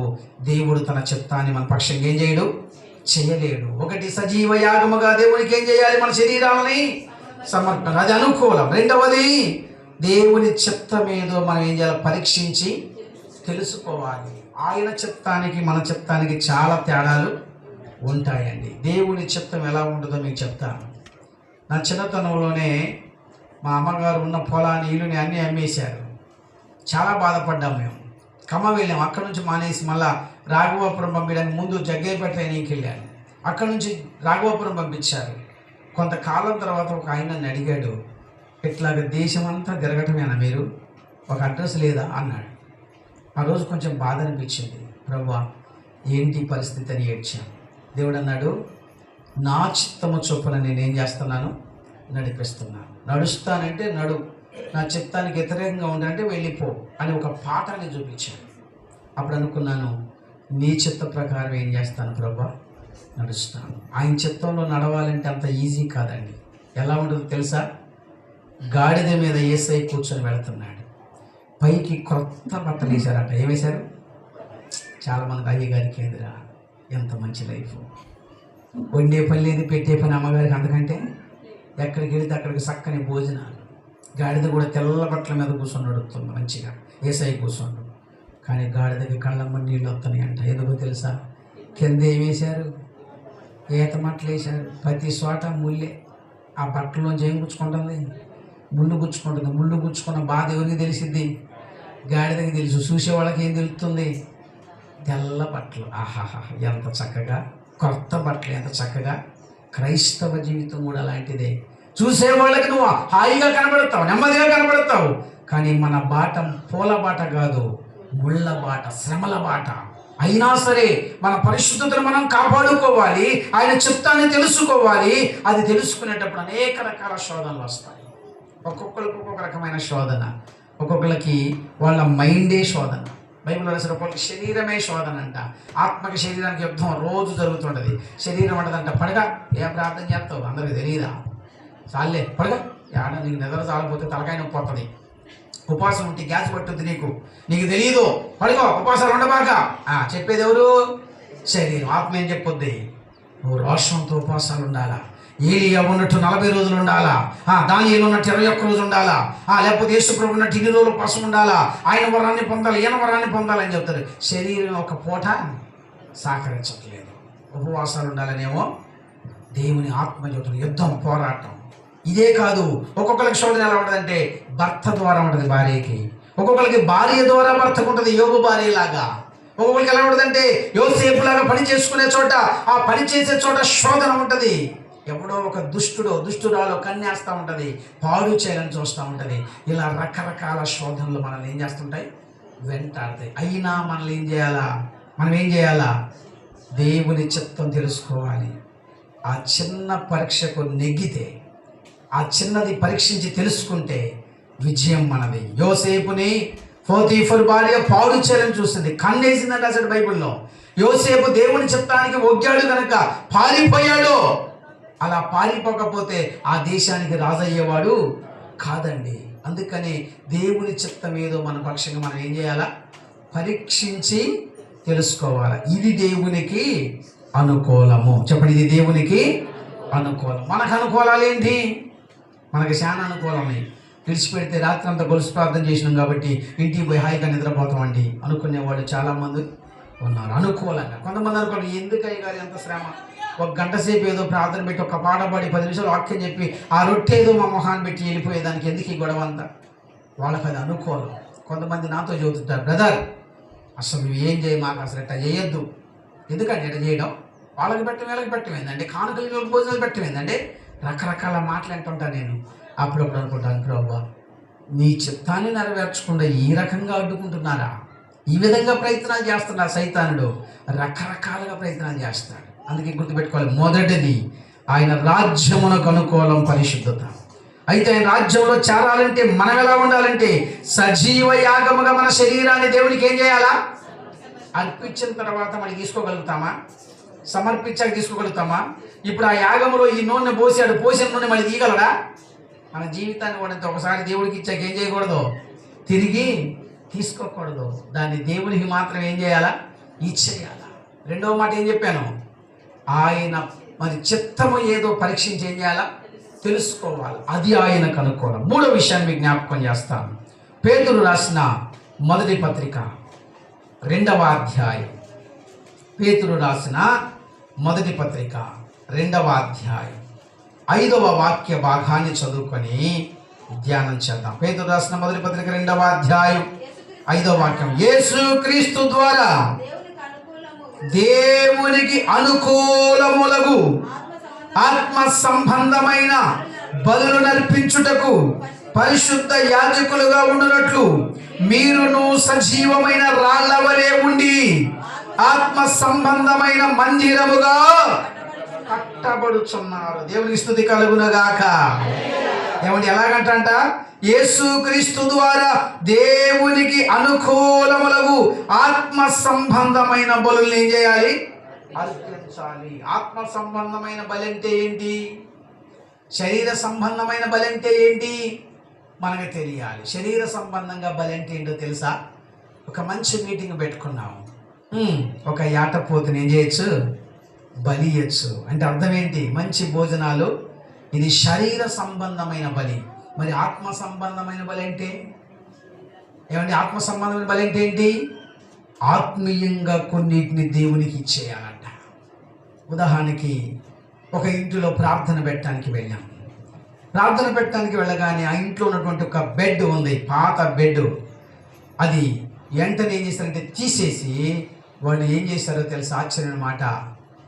దేవుడు తన చిత్తాన్ని మన పక్షంగా ఏం చేయలేడు. ఒకటి, సజీవ యాగముగా దేవునికి ఏం చేయాలి? మన శరీరాలని సమర్పణ, అది అనుకూలం. రెండవది, దేవుని చిత్తమేదో మనం ఏం చేయాలి? పరీక్షించి తెలుసుకోవాలి. ఆయన చిత్తానికి మన చిత్తానికి చాలా తేడాలు ఉంటాయండి. దేవుని చిత్తం ఎలా ఉంటుందో మీకు చెప్తాను. నా చిన్నతనంలోనే మా అమ్మగారు ఉన్న పొలాన్ని, ఇల్లుని అన్నీ అమ్మేశారు. చాలా బాధపడ్డాం మేము. ఖమ్మం వెళ్ళాం, అక్కడ నుంచి మానేసి మళ్ళా రాఘవాపురం పంపించడానికి ముందు జగ్గయ్యపేట ట్రైనింగ్కి వెళ్ళాను. అక్కడ నుంచి రాఘవాపురం పంపించారు. కొంతకాలం తర్వాత ఒక ఆయన నన్ను అడిగాడు, ఇట్లాగ దేశం అంతా తిరగటమేనా మీరు, ఒక అడ్రస్ లేదా అన్నాడు. ఆ రోజు కొంచెం బాధ అనిపించింది. ప్రభువా ఏంటి పరిస్థితి అని ఏడ్చాను. దేవుడు అన్నాడు, నా చిత్తము చొప్పున నేనేం చేస్తున్నాను? నడిపిస్తున్నాను. నడుస్తానంటే నడు, నా చిత్తానికి వ్యతిరేకంగా ఉండాలంటే వెళ్ళిపో అని ఒక పాఠాన్ని చూపించాను. అప్పుడు అనుకున్నాను, నీ చిత్త ప్రకారం ఏం చేస్తాను ప్రభువా? నడుస్తాను. ఆయన చిత్తంలో నడవాలంటే అంత ఈజీ కాదండి. ఎలా ఉంటుందో తెలుసా? గాడిద మీద యేసయ్య కూర్చొని వెళుతున్నాడు. పైకి కొత్త బట్టలు వేశారట. ఏమేశారు? చాలామంది అయ్యగారికి ఏందిరా ఎంత మంచి లైఫ్, వండే పని లేదు, పెట్టే పని అమ్మగారికి, అందుకంటే ఎక్కడికి వెళితే అక్కడికి చక్కని భోజనాలు. గాడిద కూడా తెల్ల బట్టల మీద కూర్చొని నడుస్తుంది మంచిగా, యేసయ్య కూర్చోండు. కానీ గాడిదకి కళ్ళమ్మ నీళ్ళు వస్తున్నాయి అంట. ఎందుకో తెలుసా? కింద ఏమేశారు? ఈత మట్టలు వేశారు. ప్రతి చోట ముళ్ళే. ఆ బట్టలోంచి ఏం గుచ్చుకుంటుంది? ముళ్ళు గుచ్చుకుంటుంది. ముళ్ళు గుచ్చుకున్న బాధ ఎవరికి తెలిసిద్ది? గాడిదకి తెలుసు. చూసేవాళ్ళకి ఏం తెలుస్తుంది? తెల్ల బట్టలు. ఆహాహా ఎంత చక్కగా, కొత్త బట్టలు ఎంత చక్కగా. క్రైస్తవ జీవితం కూడా అలాంటిదే. చూసేవాళ్ళకి నువ్వు హాయిగా కనబడతావు, నెమ్మదిగా కనబడతావు. కానీ మన బాట పూల బాట కాదు, ముళ్ళ బాట, శ్రమల బాట. అయినా సరే మన పరిశుద్ధతను మనం కాపాడుకోవాలి, ఆయన చిత్తాన్ని తెలుసుకోవాలి. అది తెలుసుకునేటప్పుడు అనేక రకాల శోధనలు వస్తాయి. ఒక్కొక్కరికి ఒక్కొక్క రకమైన శోధన, ఒక్కొక్కరికి వాళ్ళ మైండే శోధన. బైబిల్లో రాసిన ఒక్కొక్కరికి శరీరమే శోధన అంట. ఆత్మకి శరీరానికి యుద్ధం రోజు జరుగుతుంటుంది. శరీరం అంటదంట, పడగా ఏం ప్రార్థన చేస్తావు అందరికి తెలియదా? చాలే పడగా, ఏడ నీకు నిద్ర చాలపోతే తలకాయ నొప్పి వస్తుంది. ఉపవాసం ఉంటే గ్యాస్ పట్టుద్ది, నీకు తెలియదు. పడుకో, ఉపవాసాలు ఉండబాక. చెప్పేది ఎవరు? శరీరం. ఆత్మ ఏం చెప్పొద్ది? నువ్వు రోషంతో ఉపవాసాలు ఉండాలా. ఏలియా ఉన్నట్టు 40 రోజులు ఉండాలా, దానియేలు ఉన్నట్టు 21 రోజులు ఉండాలా, లేకపోతే యేసు ప్రభు ఉన్నట్టు 2 రోజులు ఉపవాసం ఉండాలా. ఆయన వరాన్ని పొందాలి, ఈయన వరాన్ని పొందాలని చెప్తారు. శరీరం ఒక పూట సహకరించట్లేదు. ఉపవాసాలు ఉండాలనేమో దేవుని ఆత్మ చెబుతుంది. యుద్ధం, పోరాటం. ఇదే కాదు, ఒక్కొక్కరికి శోధన ఎలా ఉంటుందంటే భర్త ద్వారా ఉంటుంది భార్యకి, ఒక్కొక్కరికి భార్య ద్వారా భర్తకు ఉంటుంది. యోబు భార్యలాగా. ఒక్కొక్కరికి ఎలా ఉంటుందంటే యోసేపులాగా పని చేసుకునే చోట, ఆ పని చేసే చోట శోధన ఉంటుంది. ఎవడో ఒక దుష్టురాలో కన్నేస్తూ ఉంటుంది, పాడు చేయాలని చూస్తూ ఉంటుంది. ఇలా రకరకాల శోధనలు మనల్ని ఏం చేస్తుంటాయి? వెంటాడతాయి. అయినా మనల్ని మనం ఏం చేయాలా? దేవుని చిత్తం తెలుసుకోవాలి. ఆ చిన్న పరీక్షకు నెగ్గితే, ఆ చిన్నది పరీక్షించి తెలుసుకుంటే విజయం మనది. యోసేపుని పోతీఫరు భార్య పాడు చేయాలని చూస్తుంది, కన్నేసిందంట అసలు బైబిల్లో. యోసేపు దేవుని చిత్తానికి ఒగ్గాడు కనుక పారిపోయాడు. అలా పారిపోకపోతే ఆ దేశానికి రాజయ్యేవాడు కాదండి. అందుకని దేవుని చిత్తం ఏదో మన పక్షంగా మనం ఏం చేయాలా? పరీక్షించి తెలుసుకోవాలి. ఇది దేవునికి అనుకూలము. చెప్పండి, ఇది దేవునికి అనుకూలం. మనకు అనుకూలాలు ఏంటి? మనకి చాలా అనుకూలమే. విడిచిపెడితే రాత్రి అంతా గొలుసు ప్రార్థన చేసినాం కాబట్టి ఇంటికి పోయి హాయిగా నిద్రపోతామండి అనుకునేవాళ్ళు చాలామంది ఉన్నారు. అనుకూలంగా కొంతమంది అనుకోండి, ఎందుకు అయ్యగారు ఎంత శ్రమ, ఒక గంట సేపు ఏదో ప్రార్థన పెట్టి ఒక పాట పాడి 10 నిమిషాలు వాక్యం చెప్పి ఆ రొట్టె ఏదో మా మొహాన్ని పెట్టి వెళ్ళిపోయేదానికి ఎందుకు ఈ గొడవ అంతా. వాళ్ళకి అది అనుకూలం. కొంతమంది నాతో చదువుతుంటారు, బ్రదర్ అసలు నువ్వు ఏం చేయి, మాకు అసలు ఎట్లా చేయొద్దు. ఎందుకంటే ఎట్లా చేయడం, వాళ్ళకి పెట్టడం వీళ్ళకి పెట్టడం ఏందంటే, కానుకలు భోజనాలు పెట్టడం ఏందంటే, రకరకాల మాటలు అంటుంటాను నేను. అప్పుడప్పుడు అనుకుంటాను, ప్రభు నీ చిత్తాన్ని నెరవేర్చకుండా ఈ రకంగా అడ్డుకుంటున్నారా, ఈ విధంగా ప్రయత్నాలు చేస్తున్నారు. సైతానుడు రకరకాలుగా ప్రయత్నాలు చేస్తాడు. అందుకే గుర్తుపెట్టుకోవాలి, మొదటిది ఆయన రాజ్యమునకు అనుకూలం పరిశుద్ధత. అయితే ఆయన రాజ్యంలో చేరాలంటే మనం ఎలా ఉండాలంటే, సజీవ యాగముగా మన శరీరాన్ని దేవునికి ఏం చేయాలా, అర్పించిన తర్వాత మనం తీసుకోగలుగుతామా, సమర్పించాక తీసుకోగలుగుతామా. ఇప్పుడు ఆ యాగములో ఈ నూనె పోసాడు, పోసిన నూనె మళ్ళీ తీయగలడా. మన జీవితాన్ని కూడా ఒకసారి దేవుడికి ఇచ్చాక ఏం చేయకూడదు, తిరిగి తీసుకోకూడదు. దాన్ని దేవునికి మాత్రం ఏం చేయాలా, ఇచ్చేయాలా. రెండవ మాట ఏం చెప్పాను, ఆయన మరి చిత్తము ఏదో పరీక్షించి ఏం చేయాలా, తెలుసుకోవాలి. అది ఆయనకు అనుకూలం. మూడో విషయాన్ని మీకు జ్ఞాపకం చేస్తాను. పేతురు రాసిన మొదటి పత్రిక 2వ అధ్యాయం. పేతురు రాసిన మొదటి పత్రిక 2వ అధ్యాయం 5వ వాక్య భాగాన్ని చదువుకొని ధ్యానం చేద్దాం. పేతురు రాసిన మొదటి పత్రిక 2వ అధ్యాయం 5వ వాక్యం. యేసు క్రీస్తు ద్వారా దేవునికి అనుకూలములగు ఆత్మ సంబంధమైన బలులు నర్పించుటకు పరిశుద్ధ యాజకులుగా ఉండునట్లు మీరును సజీవమైన రాళ్ల వలె ఉండి ఆత్మ సంబంధమైన మందిరముగా కట్టబడుచున్నారు. దేవునికి స్తుతి కలుగునగాక. ఏమండి, ఎలాగంట, యేసు క్రీస్తు ద్వారా దేవునికి అనుకూలములకు ఆత్మ సంబంధమైన బలుల్ని ఏం చేయాలి, అర్పించాలి. ఆత్మ సంబంధమైన బలి అంటే ఏంటి, శరీర సంబంధమైన బలి అంటే ఏంటి మనకు తెలియాలి. శరీర సంబంధంగా బలి అంటే ఏంటో తెలుసా. ఒక మంచి మీటింగ్ పెట్టుకున్నాము, ఒక యాటపోతుని ఏం చేయొచ్చు, బలి ఇయ్యచ్చు. అంటే అర్థం ఏంటి, మంచి భోజనాలు. ఇది శరీర సంబంధమైన బలి. మరి ఆత్మ సంబంధమైన బలి అంటే ఏమండి, ఆత్మ సంబంధమైన బలి అంటే ఏంటి, ఆత్మీయంగా కొన్నిటిని దేవునికి ఇచ్చేయాలంట. ఉదాహరణకి ఒక ఇంటిలో ప్రార్థన పెట్టడానికి వెళ్ళాం. ప్రార్థన పెట్టడానికి వెళ్ళగానే ఆ ఇంట్లో ఉన్నటువంటి ఒక బెడ్ ఉంది, పాత బెడ్. అది వెంటనే ఏం చేస్తారంటే తీసేసి వాళ్ళు ఏం చేశారో తెలుసు, ఆశ్చర్యం మాట.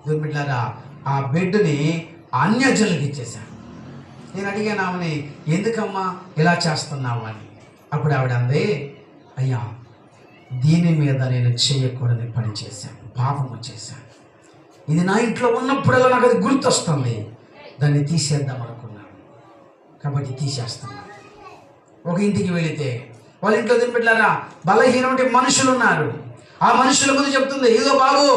దుర్మిట్లారా, ఆ బెడ్ని అన్యజనులకు ఇచ్చేశారు. నేను అడిగాను ఆమెని, ఎందుకమ్మా ఇలా చేస్తున్నావు అని. అప్పుడు ఆవిడ అంది, అయ్యా దీని మీద నేను చేయకూడని పని చేశాను, పాపము చేశాను. ఇది నా ఇంట్లో ఉన్నప్పుడల్లా నాకు అది గుర్తొస్తుంది, దాన్ని తీసేద్దాం అనుకున్నాను, కాబట్టి తీసేస్తున్నాను. ఒక ఇంటికి వెళితే వాళ్ళ ఇంట్లో తినిపెట్టారా బలహీనమైన మనుషులు ఉన్నారు. ఆ మనుషుల ముందు చెప్తుంది, ఇదో బాబు,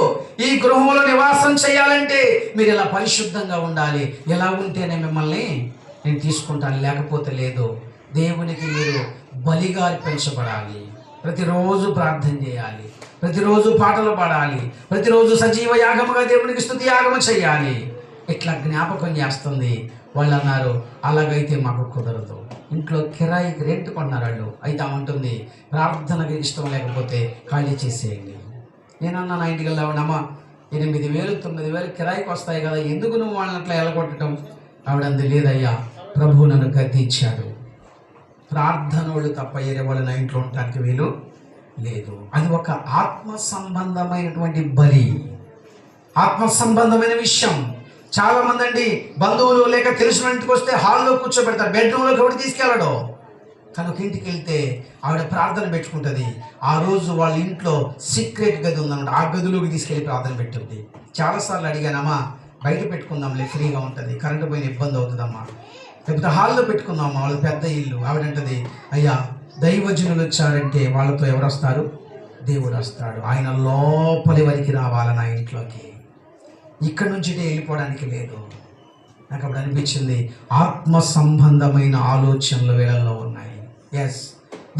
ఈ గృహంలో నివాసం చేయాలంటే మీరు ఇలా పరిశుద్ధంగా ఉండాలి, ఎలా ఉంటేనే మిమ్మల్ని నేను తీసుకుంటాను, లేకపోతే లేదు. దేవునికి మీరు బలిగా అర్పించబడాలి, ప్రతిరోజు ప్రార్థన చేయాలి, ప్రతిరోజు పాటలు పాడాలి, ప్రతిరోజు సజీవ యాగముగా దేవునికి స్తుతి యాగము చేయాలి. ఇట్లా జ్ఞాపకం చేస్తుంది. వాళ్ళు అన్నారు, అలాగైతే మాకు కుదరదు, ఇంట్లో కిరాయికి రెంట్ కొన్నారు వాళ్ళు. అయితే ఉంటుంది, ప్రార్థనకి ఇష్టం లేకపోతే ఖాళీ చేసేయండి. నేనన్నా నా ఇంటికి వెళ్ళావునమ్మా, 8,000 9,000 కిరాయికి వస్తాయి కదా, ఎందుకు నువ్వు వాళ్ళని అట్లా ఎలగొట్టడం. ఆవిడంది, లేదయ్యా ప్రభువు నన్ను గద్దించాడు, ప్రార్థనోళ్ళు తప్ప వేరే వాళ్ళు నా ఇంట్లో ఉండటానికి వీలు లేదు. అది ఒక ఆత్మ సంబంధమైనటువంటి బలి, ఆత్మ సంబంధమైన విషయం. చాలా మంది అండి బంధువులు లేక తెలిసిన ఇంటికి వస్తే హాల్లో కూర్చోబెడతారు, బెడ్రూమ్లోకి ఎవరు తీసుకెళ్ళడం. కానీ ఒక ఇంటికి వెళ్తే ఆవిడ ప్రార్థన పెట్టుకుంటుంది. ఆ రోజు వాళ్ళ ఇంట్లో సీక్రెట్ గది ఉందన్నమాట, ఆ గదిలోకి తీసుకెళ్ళి ప్రార్థన పెట్టుద్ది. చాలాసార్లు అడిగానమ్మా, బయట పెట్టుకుందాంలే, ఫ్రీగా ఉంటుంది, కరెంటు పోయిన ఇబ్బంది అవుతుందమ్మా, లేకపోతే హాల్లో పెట్టుకుందామా, వాళ్ళ పెద్ద ఇల్లు. ఆవిడంటది, అయ్యా దైవజనులు వచ్చారంటే వాళ్ళతో ఎవరు వస్తారు, దేవుడు వస్తాడు, ఆయన లోపలి వరకు రావాలి నా ఇంట్లోకి, ఇక్కడి నుంచి వెళ్ళిపోవడానికి లేదు. నాకు అప్పుడు అనిపించింది, ఆత్మ సంబంధమైన ఆలోచనలు వీళ్ళల్లో ఉన్నాయి. ఎస్,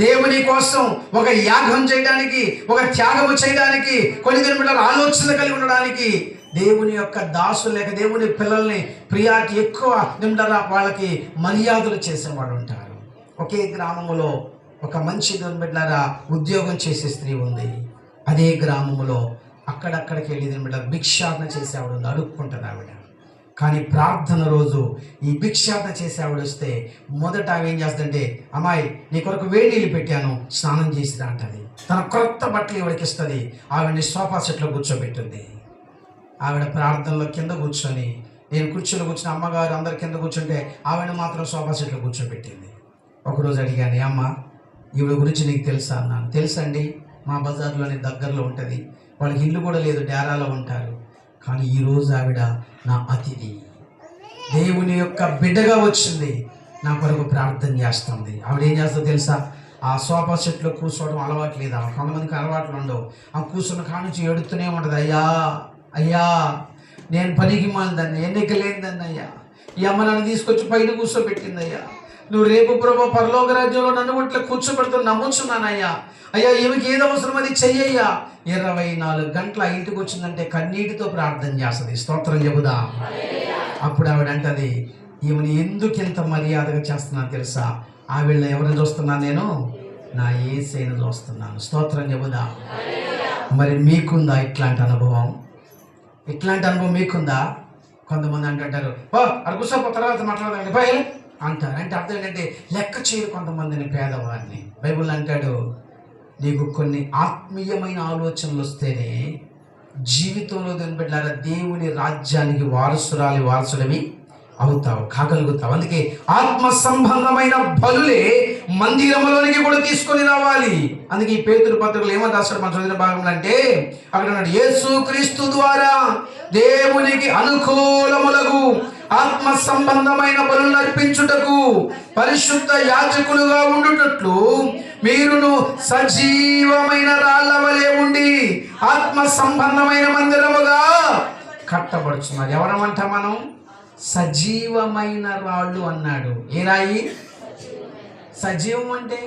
దేవుని కోసం ఒక యాగం చేయడానికి, ఒక త్యాగము చేయడానికి, కొన్ని దినముల ఆలోచనలు కలిగి ఉండడానికి దేవుని యొక్క దాసులు లేక దేవుని పిల్లల్ని ప్రియాకి ఎక్కువ నిమిడరా వాళ్ళకి మర్యాదలు చేసేవాడు ఉంటారు. ఒకే గ్రామములో ఒక మంచి దేవుని బిడ్డలారా ఉద్యోగం చేసే స్త్రీ ఉంది. అదే గ్రామములో అక్కడక్కడికి వెళ్ళి దేవుని బిడ్డ భిక్షాటన చేసే ఆవిడ ఉంది, అడుక్కుంటుంది ఆవిడ. కానీ ప్రార్థన రోజు ఈ భిక్షాటన చేసే ఆవిడ వస్తే మొదట ఆమె ఏం చేస్తుందంటే, అమ్మాయి నీ కొరకు వేడి నీళ్ళు పెట్టాను, స్నానం చేసిరా అంటది. తన క్రొత్త బట్టలు ఇవిడికి ఇస్తుంది. ఆవిడని సోఫా సెట్లో కూర్చోబెట్టింది. ఆవిడ ప్రార్థనలో కింద కూర్చొని, నేను కుర్చీలో కూర్చుని అమ్మగారు అందరి కింద కూర్చుంటే ఆవిడ మాత్రం సోఫా సెట్లో కూర్చోబెట్టింది. ఒకరోజు అడిగాను, అమ్మ ఈవిడ గురించి నీకు తెలుసా అన్నాను. తెలుసండి, మా బజార్లోని దగ్గరలో ఉంటుంది, వాళ్ళకి ఇల్లు కూడా లేదు, డేరాలో ఉంటారు. కానీ ఈరోజు ఆవిడ నా అతిథి, దేవుని యొక్క బిడ్డగా వచ్చింది, నా కొరకు ప్రార్థన చేస్తుంది. ఆవిడ ఏం చేస్తుందో తెలుసా? ఆ సోఫా సెట్లో కూర్చోవడం అలవాటు లేదా, కొంతమందికి అలవాట్లు ఉండవు. ఆ కూర్చున్న కాడ నుంచి ఏడుతూనే ఉంటుంది, అయ్యా అయ్యా నేను పనికి మాలిందన్న, ఎన్నిక లేనిదన్న, అయ్యా ఈ అమ్మ నన్ను తీసుకొచ్చి పైన కూర్చోబెట్టింది, అయ్యా నువ్వు రేపు ప్రభు పరలోక రాజ్యంలో నన్ను ఇట్లా కూర్చోబెడుతూ నమ్ముచున్నానయ్యా, అయ్యా ఈమెకి ఏది అవసరం అది చెయ్యయ్యా. 24 గంటల ఇంటికి వచ్చిందంటే కన్నీటితో ప్రార్థన చేస్తుంది. స్తోత్రం చెబుదా. అప్పుడు ఆవిడ అంటది, ఈమెను ఎందుకు ఇంత మర్యాదగా చేస్తున్నాను తెలుసా? ఆవిడ ఎవరిని చూస్తున్నాను? నేను నా యేసయ్యను చూస్తున్నాను. స్తోత్రం చెబుదా. మరి మీకుందా ఇట్లాంటి అనుభవం? ఇట్లాంటి అనుభవం మీకుందా? కొంతమంది అంటుంటారు, అక్కడ కూర్చోపో తర్వాత మాట్లాడదండి పై అంటారు. అంటే అర్థం ఏంటంటే లెక్క చేయరు కొంతమందిని, పేదవాడిని. బైబిల్ అంటాడు, నీకు కొన్ని ఆత్మీయమైన ఆలోచనలు వస్తేనే జీవితంలో బిడ్డలారా దేవుని రాజ్యానికి వారసుడివి అవుతావు, కాగలుగుతావు. అందుకే ఆత్మ సంబంధమైన బలులే మందిరంలోనికి కూడా తీసుకొని రావాలి. అందుకే ఈ పేతురు పత్రికలు ఏమని రాస్తాడు మన చదివిన భాగంలో అంటే, అక్కడ ఉన్నాడు, యేసు క్రీస్తు ద్వారా దేవునికి అనుకూలములకు ఆత్మ సంబంధమైన బలులు అర్పించుటకు పరిశుద్ధ యాజకులుగా ఉండుటట్లు మీరును సజీవమైన రాళ్ల వలె ఉండి ఆత్మ సంబంధమైన మందిరముగా కట్టబడుచున్నారు. ఎవరమంట మనం? సజీవమైన రాళ్ళు అన్నాడు. ఏ రాయి? సజీవం అంటే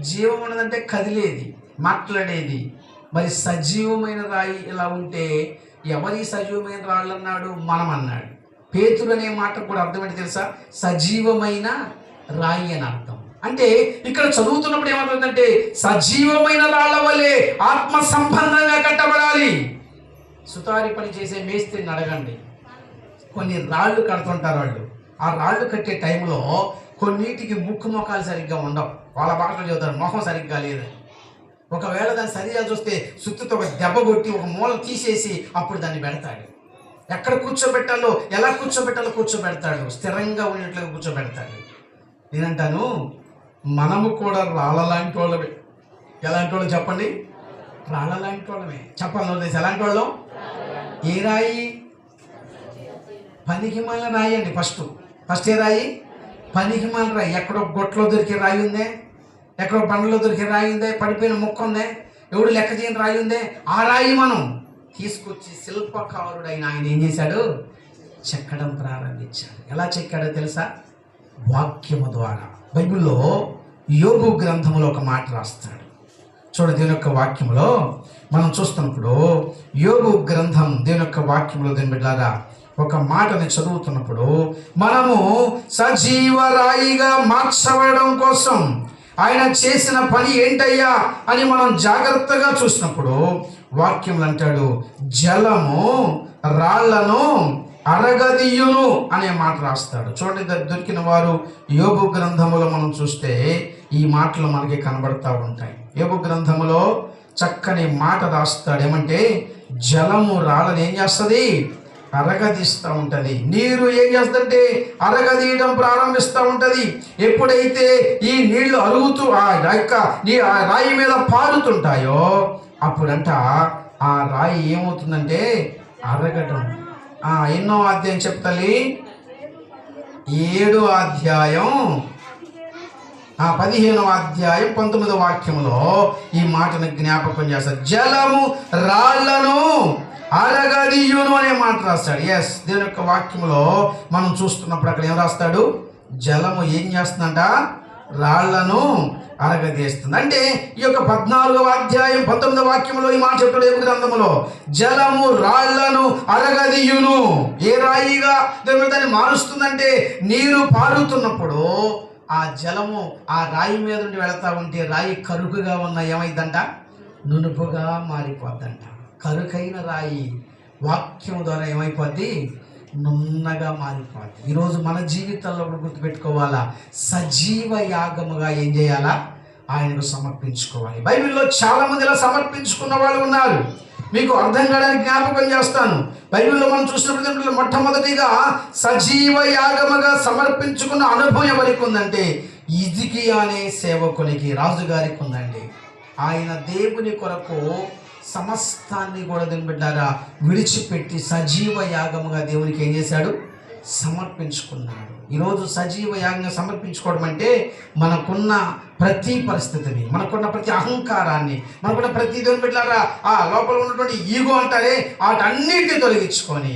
జీవం ఉన్నదంటే కదిలేది, మాట్లాడేది. మరి సజీవమైన రాయి ఇలా ఉంటే ఎవరి సజీవమైన రాళ్ళు అన్నాడు? మనం అన్నాడు. పేతురు అనే మాట కూడా అర్థం ఏంటి తెలుసా? సజీవమైన రాయి అని అర్థం. అంటే ఇక్కడ చదువుతున్నప్పుడు ఏమవుతుందంటే సజీవమైన రాళ్ల వల్లే ఆత్మ సంబంధంగా కట్టబడాలి. సుతారి పని చేసే మేస్త్రిని అడగండి, కొన్ని రాళ్ళు కడుతుంటారు వాళ్ళు. ఆ రాళ్ళు కట్టే టైంలో కొన్నిటికి ముక్కు మొఖాలు సరిగ్గా ఉండవు. వాళ్ళ భాషలో చెబుతారు మొహం సరిగ్గా లేదని. ఒకవేళ దాన్ని సరిగా చూస్తే సుత్తుతో ఒక దెబ్బ కొట్టి ఒక మూల తీసేసి అప్పుడు దాన్ని పెడతాడు. ఎక్కడ కూర్చోబెట్టాలో ఎలా కూర్చోబెడతాడు, స్థిరంగా ఉన్నట్లుగా కూర్చోబెడతాడు. నేనంటాను, మనము కూడా రాళ్ళ లాంటి వాళ్ళమే. ఎలాంటి వాళ్ళు చెప్పండి? రాళ్ళ లాంటి వాళ్ళమే. చెప్పాలి ఎలాంటి వాళ్ళం? ఏ రాయి? పనికిమాల రాయి అండి. ఫస్ట్ ఏ రాయి? పనికిమాల రాయి. ఎక్కడో గొట్లో దొరికే రాయి ఉందే, ఎక్కడో బండలో దొరికే రాయి ఉందే, పడిపోయిన మొక్క ఉందే, ఎవడు లెక్క చేయని రాయి ఉందే, ఆ రాయి మనం తీసుకొచ్చి శిల్పకారుడైన ఆయన ఏం చేశాడు? చెక్కడం ప్రారంభించాడు. ఎలా చెక్కాడో తెలుసా? వాక్యము ద్వారా. బైబిల్లో యోబు గ్రంథంలో ఒక మాట రాస్తాడు. చూడ, దేవుని యొక్క వాక్యంలో మనం చూస్తున్నప్పుడు యోబు గ్రంథం దేవుని యొక్క వాక్యంలో దేవుని బిడ్డలారా ఒక మాటని చదువుతున్నప్పుడు మనము సజీవ రాయిగా మార్చబడడం కోసం ఆయన చేసిన పని ఏంటయ్యా అని మనం జాగ్రత్తగా చూసినప్పుడు వాక్యం అంటాడు, జలము రాళ్లను అరగదీయును అనే మాట రాస్తాడు. చూడండి, దొరికిన వారు యోబు గ్రంథములో మనం చూస్తే ఈ మాటలు మనకి కనబడతా ఉంటాయి. యోబు గ్రంథములో చక్కని మాట రాస్తాడు. ఏమంటే జలము రాళ్ళని ఏం చేస్తుంది? అరగదీస్తూ ఉంటుంది. నీరు ఏం చేస్తుందంటే అరగదీయడం ప్రారంభిస్తూ ఉంటుంది. ఎప్పుడైతే ఈ నీళ్లు అరుగుతూ ఆ రాయి మీద పారుతుంటాయో అప్పుడంట ఆ రాయి ఏమవుతుందంటే అరగడం. ఎన్నో అధ్యాయం చెప్తాలి? 7వ అధ్యాయం 15వ అధ్యాయం 19వ వాక్యంలో ఈ మాటను జ్ఞాపకం చేస్తాడు. జలము రాళ్లను అరగదీయును అనే మాట రాస్తాడు. ఎస్, దేవుని యొక్క వాక్యంలో మనం చూస్తున్నప్పుడు అక్కడ ఏం రాస్తాడు? జలము ఏం చేస్తుందంట? రాళ్లను అరగదీస్తుంది. అంటే ఈ యొక్క 14వ అధ్యాయం 19వ వాక్యంలో ఈ మాట చెప్తాడు యోబు గ్రంథంలో, జలము రాళ్లను అరగదీయును. ఏ రాయిగా దాన్ని మారుస్తుందంటే నీరు పారుతున్నప్పుడు ఆ జలము ఆ రాయి మీద నుండి వెళతా ఉంటే రాయి కరుకుగా ఉన్న ఏమైందంట, నునుపుగా మారిపోద్దంట. కరుకైన రాయి వాక్యం ద్వారా ఏమైపోద్ది, నున్నగా మారిపోద్ది. ఈరోజు మన జీవితంలో గుర్తుపెట్టుకోవాలా, సజీవ యాగముగా ఏం చేయాలా, ఆయనకు సమర్పించుకోవాలి. బైబిల్లో చాలా మంది ఇలా సమర్పించుకున్న వాళ్ళు ఉన్నారు. మీకు అర్థం కావడానికి జ్ఞాపకం చేస్తాను. బైబిల్లో మనం చూసినప్పుడు మొట్టమొదటిగా సజీవ యాగముగా సమర్పించుకున్న అనుభవం ఎవరికి ఉందంటే, హిజ్కియా అనే సేవకునికి, రాజుగారికి ఉందండి. ఆయన దేవుని కొరకు సమస్తాన్ని కూడా బిడ్డారా విడిచిపెట్టి సజీవ యాగముగా దేవునికి ఏం చేశాడు, సమర్పించుకున్నాడు. ఈరోజు సజీవ యాగంగా సమర్పించుకోవడం అంటే మనకున్న ప్రతి పరిస్థితిని, మనకున్న ప్రతి అహంకారాన్ని, మనకున్న ప్రతి దేవుని బిడ్డలారా ఆ లోపల ఉన్నటువంటి ఈగో అంటారే వాటన్నిటిని తొలగించుకొని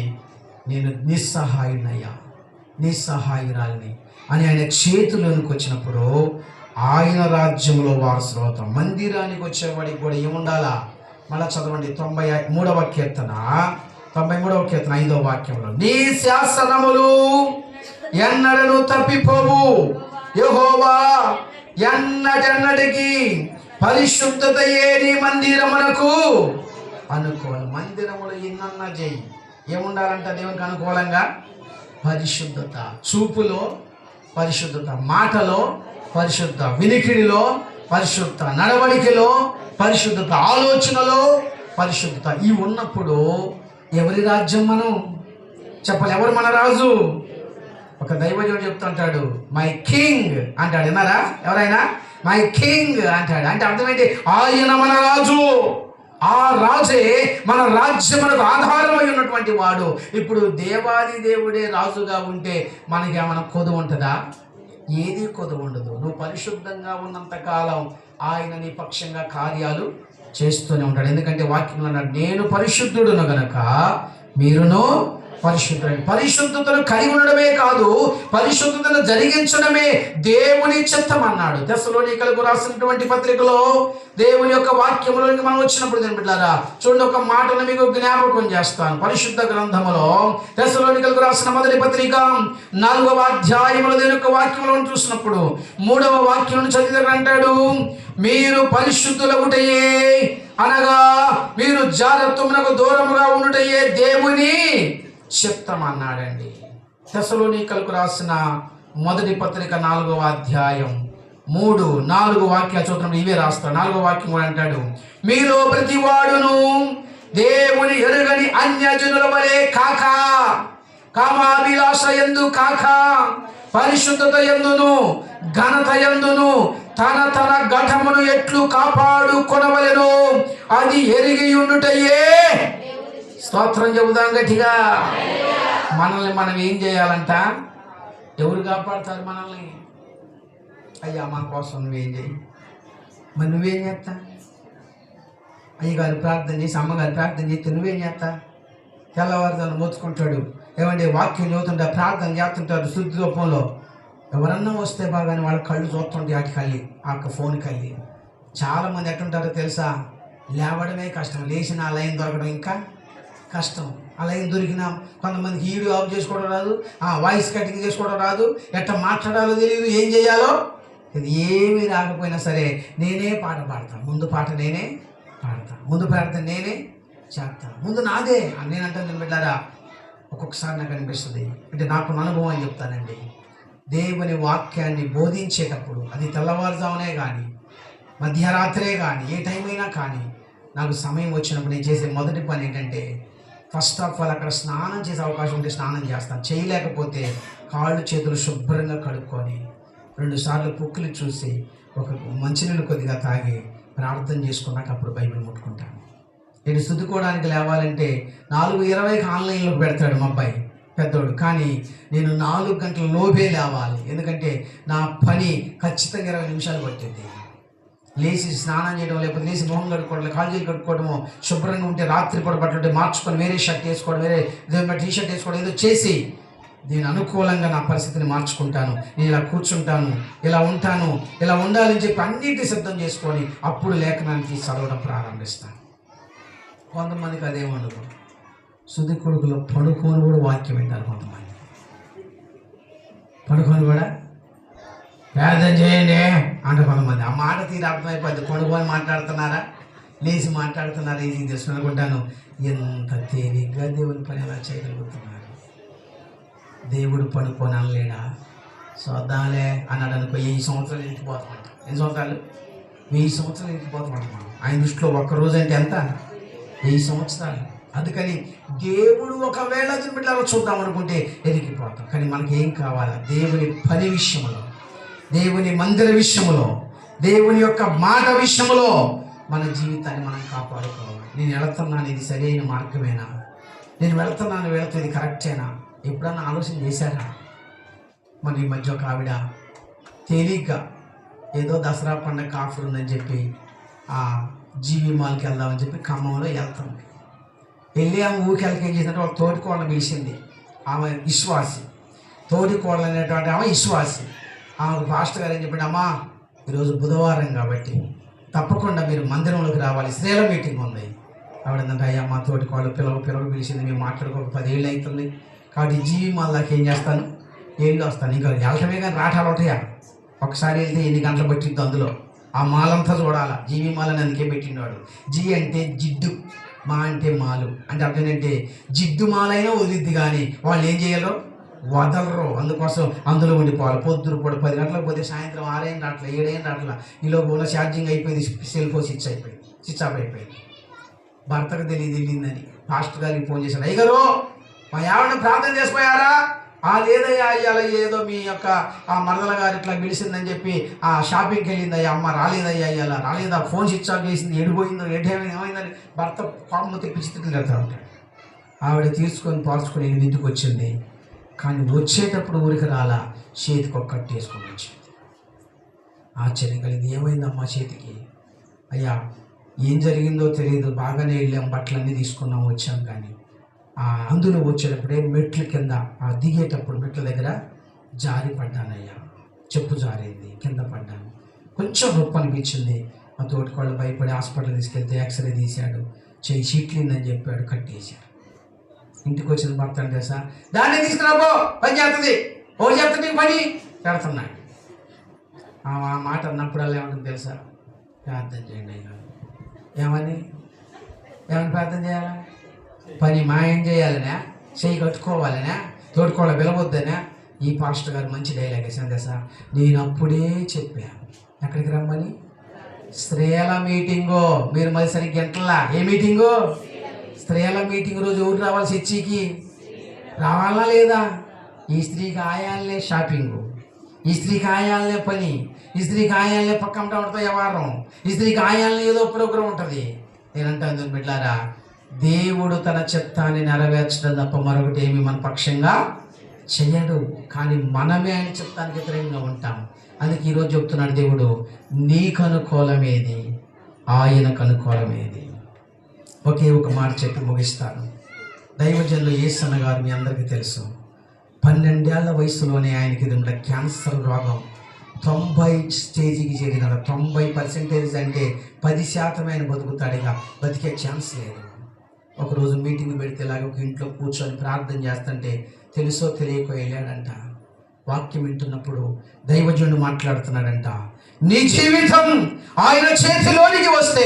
నేను నిస్సహాయునయ్యా, నిస్సహాయురాలిని అని ఆయన చేతుల్లోనికి వచ్చినప్పుడు ఆయన రాజ్యంలో వారసులు అవుతాం. మందిరానికి వచ్చేవాడికి కూడా ఏముండాలా, మళ్ళా చదవండి 93వ కీర్తన 5వ వాక్యంలో, నీ శాసనములు ఎన్నడను తప్పిపోవు, యెహోవా ఎన్నటెన్నటికి పరిశుద్ధతయే నీ మందిరమునకు అనుకూలం. మందిరములు ఎన్నన్నా చేయి, ఏముండాలంట దేవునికి అనుకూలంగా, పరిశుద్ధత. చూపులో పరిశుద్ధత, మాటలో పరిశుద్ధ, వినికిడిలో పరిశుద్ధ, నడవడికలో పరిశుద్ధత, ఆలోచనలో పరిశుద్ధత. ఇవి ఉన్నప్పుడు ఎవరి రాజ్యం మనం చెప్పాలి, ఎవరు మన రాజు? ఒక దైవజనుడు చెప్తుంటాడు, మై కింగ్ అంటాడు. విన్నారా ఎవరైనా? మై కింగ్ అంటాడు. అంటే అర్థమైంది, ఆయన మన రాజు, ఆ రాజే మన రాజ్యమునకు ఆధారమై ఉన్నటువంటి వాడు. ఇప్పుడు దేవాది దేవుడే రాజుగా ఉంటే మనకి ఏమైనా కొదువు ఉంటుందా? ఏది కొదువు ఉండదు. నువ్వు పరిశుద్ధంగా ఉన్నంత కాలం ఆయన నీ పక్షంగా కార్యాలు చేస్తూనే ఉంటాడు. ఎందుకంటే వాక్యంలో అన్నాడు, నేను పరిశుద్ధుడును గనక మీరును పరిశుద్ధుడు. పరిశుద్ధతను కలిగి ఉండడమే కాదు, పరిశుద్ధతను జరిగించడమే దేవుని చిత్తం అన్నాడు. తెస్సలోనికలకు రాసినటువంటి పత్రికలో దేవుని యొక్క వాక్యములోకి మనం వచ్చినప్పుడు నేను బిడ్డారా చూడండి, ఒక మాటను మీకు జ్ఞాపకం చేస్తాను. పరిశుద్ధ గ్రంథములో తెస్సలోనికలకు రాసిన మొదటి పత్రిక 4వ అధ్యాయములో దేవుని యొక్క వాక్యములో చూసినప్పుడు 3వ వాక్యం చదివితే అంటాడు, మీరు పరిశుద్ధులగుటయే అనగా మీరు జాగ్రత్తమునకు దూరముగా ఉండుటయే దేవుని చిత్తం అన్నాడండి. తెస్సలోనికలకు రాసిన మొదటి పత్రిక 4వ అధ్యాయం 3, 4 వాక్యాలు చూద్దాం. ఇవే రాస్తాడు. 4వ వాక్యం కూడా అంటాడు, మీలో ప్రతి వాడును దేవుని ఎరుగని అన్యజనుల వలె కాక, కామాభిలాష యందు కాక, పరిశుద్ధత యందును ఘనత యందును తన తన ఘటమును ఎట్లు కాపాడు కొనవలెను అది ఎరిగి ఉండుటయే. స్తోత్రం చెబుదాం గట్టిగా. మనల్ని మనం ఏం చేయాలంట? ఎవరు కాపాడుతారు మనల్ని? అయ్యా మా కోసం నువ్వేం చేయి. మరి నువ్వేం చేస్తా? అయ్యగారు ప్రార్థన చేసి, అమ్మగారు ప్రార్థన చేస్తే నువ్వేం చేస్తా? తెల్లవారుదాన్ని మోచుకుంటాడు, ఏమంటే వాక్యం చదువుతుంటా, ప్రార్థన చేస్తుంటారు శుద్ధి రూపంలో. ఎవరన్నా వస్తే బాగానే వాళ్ళ కళ్ళు చూస్తుంటే వాటికి ఆ ఫోన్ కళ్ళి. చాలామంది ఎట్టుంటారో తెలుసా, లేవడమే కష్టం, లేచిన ఆ లైన్ దొరకడం ఇంకా కష్టం. ఆ లైన్ దొరికినా కొంతమందికి వీడియో ఆఫ్ చేసుకోవడం రాదు, వాయిస్ కటింగ్ చేసుకోవడం రాదు, ఎట్లా మాట్లాడాలో తెలియదు, ఏం చేయాలో ఇది ఏమీ రాకపోయినా సరే నేనే పాట పాడతాను. ముందు పాట నేనే పాడతాను, ముందు ప్రార్థన నేనే చేస్తాను, ముందు నాదే అని నేను అంటాను. బిడ్డారా ఒక్కొక్కసారి నాకు అనిపిస్తుంది, అంటే నాకు అనుభవం అని చెప్తానండి. దేవుని వాక్యాన్ని బోధించేటప్పుడు అది తెల్లవారుజామునే కానీ మధ్యరాత్రే కానీ ఏ టైం అయినా కానీ నాకు సమయం వచ్చినప్పుడు నేను చేసే మొదటి పని ఏంటంటే, ఫస్ట్ ఆఫ్ ఆల్ అక్కడ స్నానం చేసే అవకాశం ఉంటే స్నానం చేస్తాను. చేయలేకపోతే కాళ్ళు చేతులు శుభ్రంగా కడుక్కొని 2 సార్లు పుక్కులు చూసి ఒక మంచినీళ్ళు కొద్దిగా తాగి ప్రార్థన చేసుకున్నాక అప్పుడు బైబిల్ ముట్టుకుంటాను. నేను స్తుతికోవడానికి లేవాలంటే 4:20కి ఆన్లైన్లోకి పెడతాడు మా అబ్బాయి పెద్దోడు, కానీ నేను 4 గంటల లోపే లేవాలి. ఎందుకంటే నా పని ఖచ్చితంగా 20 నిమిషాలు పట్టింది. లేచి స్నానం చేయడం, లేకపోతే లేచి మొహం కడుక్కోవడం, కాళ్ళు కడుక్కోవడము, శుభ్రంగా ఉంటే రాత్రి పూట బట్టలు మార్చుకొని వేరే షర్ట్ వేసుకోవడం, వేరే టీ షర్ట్ వేసుకోవడం, ఏదో చేసి నేను అనుకూలంగా నా పరిస్థితిని మార్చుకుంటాను. నేను ఇలా కూర్చుంటాను, ఇలా ఉంటాను, ఇలా ఉండాలని చెప్పి అన్నిటి సిద్ధం చేసుకొని అప్పుడు లేఖనానికి చదవడం ప్రారంభిస్తాను. కొంతమందికి అదేమనదు, సుది కొడుకులో పడుకొని కూడా వాక్యం వింటారు. కొంతమంది పడుకొని కూడా ప్రార్థన చేయండి అంటే కొంతమంది ఆ మాట తీరు అర్థమైపోద్ది. కొనుక్కొని మాట్లాడుతున్నారా, లేచి మాట్లాడుతున్నారా, ఇది తెలుసుకుని అనుకుంటాను. ఎంత తేలిగ్గా దేవుని పని ఎలా చేయగలుగుతున్నారు. దేవుడు పనుకొని అనలేడా? చూద్దాంలే అన్నాడు అనుకో, 1000 సంవత్సరాలు ఇంటిపోతామంట. ఎన్ని సంవత్సరాలు? 1000 సంవత్సరాలు ఇంటిపోతామంట. మనం ఆయన దృష్టిలో ఒక్కరోజు అంటే ఎంత? 1000 సంవత్సరాలు. అందుకని దేవుడు ఒకవేళ బిడ్డలో చూద్దాం అనుకుంటే ఎరిగిపోతాం. కానీ మనకి ఏం కావాలా? దేవుని పని విషయంలో, దేవుని మందిర విషయంలో, దేవుని యొక్క మాట విషయంలో మన జీవితాన్ని మనం కాపాడుకోవాలి. నేను వెళుతున్నాను, ఇది సరైన మార్గమేనా? నేను వెళుతున్నాను ఇది కరెక్టేనా? ఎప్పుడన్నా ఆలోచన చేశారా? మన ఈ మధ్య ఒక ఆవిడ తేలిగ్గా ఏదో దసరా పండుగ ఆఫర్ ఉందని చెప్పి ఆ జీవి మాల్కి వెళ్దామని చెప్పి ఖమ్మంలో వెళ్తుంది. వెళ్ళి ఆమె ఊరికెళ్ళకి ఏం చేసినట్టు ఒక తోటి కోడలు పిలిచింది. ఆమె విశ్వాసి, తోటి కోడలు అనేటువంటి ఆమె విశ్వాసి. ఆమెకు పాస్టర్ గారు ఏం చెప్పండి, అమ్మా ఈరోజు బుధవారం కాబట్టి తప్పకుండా మీరు మందిరంలోకి రావాలి, స్త్రీల మీటింగ్ ఉంది. ఆవిడంటే, అయ్యా మా తోటి కోడలు పిల్లలు పిలిచింది, మేము మాట్లాడుకోక 10 ఏళ్ళు అవుతుంది కాబట్టి జీవి మాల్దాకి ఏం చేస్తాను, ఏళ్ళు వస్తాను. ఇంకా వెళ్ళటమే కానీ రాటాలు ఉంటాయా? ఒకసారి వెళ్తే ఎన్ని గంటలు పట్టిద్దు అందులో, ఆ మాలంతా చూడాలా. జీవి మాలని అందుకే పెట్టినవాడు. జీ అంటే జిడ్డు, మా అంటే మాలు. అంటే అర్థం ఏంటంటే జిడ్డు మాలైనా వదిలిద్ది కానీ వాళ్ళు ఏం చేయాలో వదలరు. అందుకోసం అందులో ఉండిపోవాలి. పొద్దురు కూడా 10 గంటలకు పోతే సాయంత్రం 6 అయిన రాట్ల 7 అయిన రాట్ల ఈలో ఉన్న ఛార్జింగ్ అయిపోయింది, సెల్ ఫోన్ స్విచ్ ఆఫ్ అయిపోయింది. భర్తకు వెళ్ళిందని పాస్టర్ గారికి ఫోన్ చేశాడు, అయ్యగారు మా ఆవిడని ప్రార్థన చేసిపోయారా? లేదయ్యా, అయ్యాల ఏదో మీ యొక్క ఆ మరదల గారు ఇట్లా పిలిచిందని చెప్పి ఆ షాపింగ్కి వెళ్ళింది అయ్యా, అమ్మ రాలేదయ్యా, అయ్యాల రాలేదా, ఫోన్ స్విచ్ ఆఫ్ చేసింది, ఎడిపోయిందో ఏమైందని భర్త కోపం తెప్పించి తిరుగుతూ ఉంటాడు. ఆవిడ తీర్చుకొని పాల్చుకొని ఇంటికి వచ్చింది. కానీ వచ్చేటప్పుడు ఊరికి రాలా, చేతికి ఒక కట్టు వేసుకొని వచ్చింది. ఆశ్చర్యం కలిగింది. ఏమైందమ్మా చేతికి? అయ్యా ఏం జరిగిందో తెలియదు, బాగానే వెళ్ళాం, బట్టలన్నీ తీసుకున్నాం, వచ్చాం. కానీ అందులో వచ్చేటప్పుడే మెట్ల కింద దిగేటప్పుడు మెట్ల దగ్గర జారి పడ్డానయ్యా, చెప్పు జారింది, కింద పడ్డాను, కొంచెం నొప్పి అనిపించింది. మా తోటికోళ్ళు భయపడి హాస్పిటల్ తీసుకెళ్తే ఎక్స్రే తీశాడు, చెయ్యి చీట్లిందని చెప్పాడు, కట్టేశాడు. ఇంటికి వచ్చిన భర్త అంటే సార్ దాన్ని తీసుకురాబో, పని చేస్తుంది, ఓ చెప్తుంది పని పెడుతున్నాడు. ఆ మాట అన్నప్పుడల్లా ఏమంటుంది తెలుసా? ప్రార్థన చేయండి అయ్యా. ఏమని ప్రార్థన చేయాలా? పని మాయం చేయాలనే, చెయ్యి కట్టుకోవాలనే, తోడుకోళ్ళ పిలవద్దనే. ఈ పాస్టర్ గారు మంచి డైలాగ్ వేసాను తెలుసా? నేను అప్పుడే చెప్పాను ఎక్కడికి రమ్మని, స్త్రీల మీటింగు. మీరు మరి సరిగ్గా ఎంటలా, ఏ మీటింగు? స్త్రీల మీటింగ్ రోజు ఎవరు రావాలి? చర్చికి రావాలా లేదా? ఈ స్త్రీకి ఆయాలనే షాపింగు, ఈ స్త్రీకి ఆయాలనే పని, ఈ స్త్రీకి ఆయాలనే పక్కన ఉండతో వ్యవహారం, ఈ స్త్రీకి ఆయాలనే ఏదో ప్రోగ్రాం ఉంటుంది. నేనంటాను బిడ్డారా, దేవుడు తన చిత్తాన్ని నెరవేర్చడం తప్ప మరొకటి ఏమి మన పక్షంగా చెయ్యడు. కానీ మనమే ఆయన చిత్తానికి వ్యతిరేకంగా ఉంటాం. అందుకే ఈరోజు చెప్తున్నాడు దేవుడు, నీకు అనుకూలమేది, ఆయనకు అనుకూలమేది. ఒకే ఒక మాట చెప్పి ముగిస్తాను. దైవజనులు యేసన్న గారు మీ అందరికీ తెలుసు. 12 ఏళ్ల వయసులోనే ఆయనకి ఇది ఉన్న క్యాన్సర్ రోగం 90 స్టేజికి చేరినాడు. 90% అంటే 10% ఆయన బతుకుతాడు, ఇక బతికే ఛాన్స్ లేదు. ఒకరోజు మీటింగ్ పెడితే ఇలాగ ఒక ఇంట్లో కూర్చొని ప్రార్థన చేస్తుంటే తెలుసో తెలియకో వెళ్ళాడంట. వాక్యం వింటున్నప్పుడు దైవజనుడు మాట్లాడుతున్నాడంట, నీ జీవితం ఆయన చేతిలోనికి వస్తే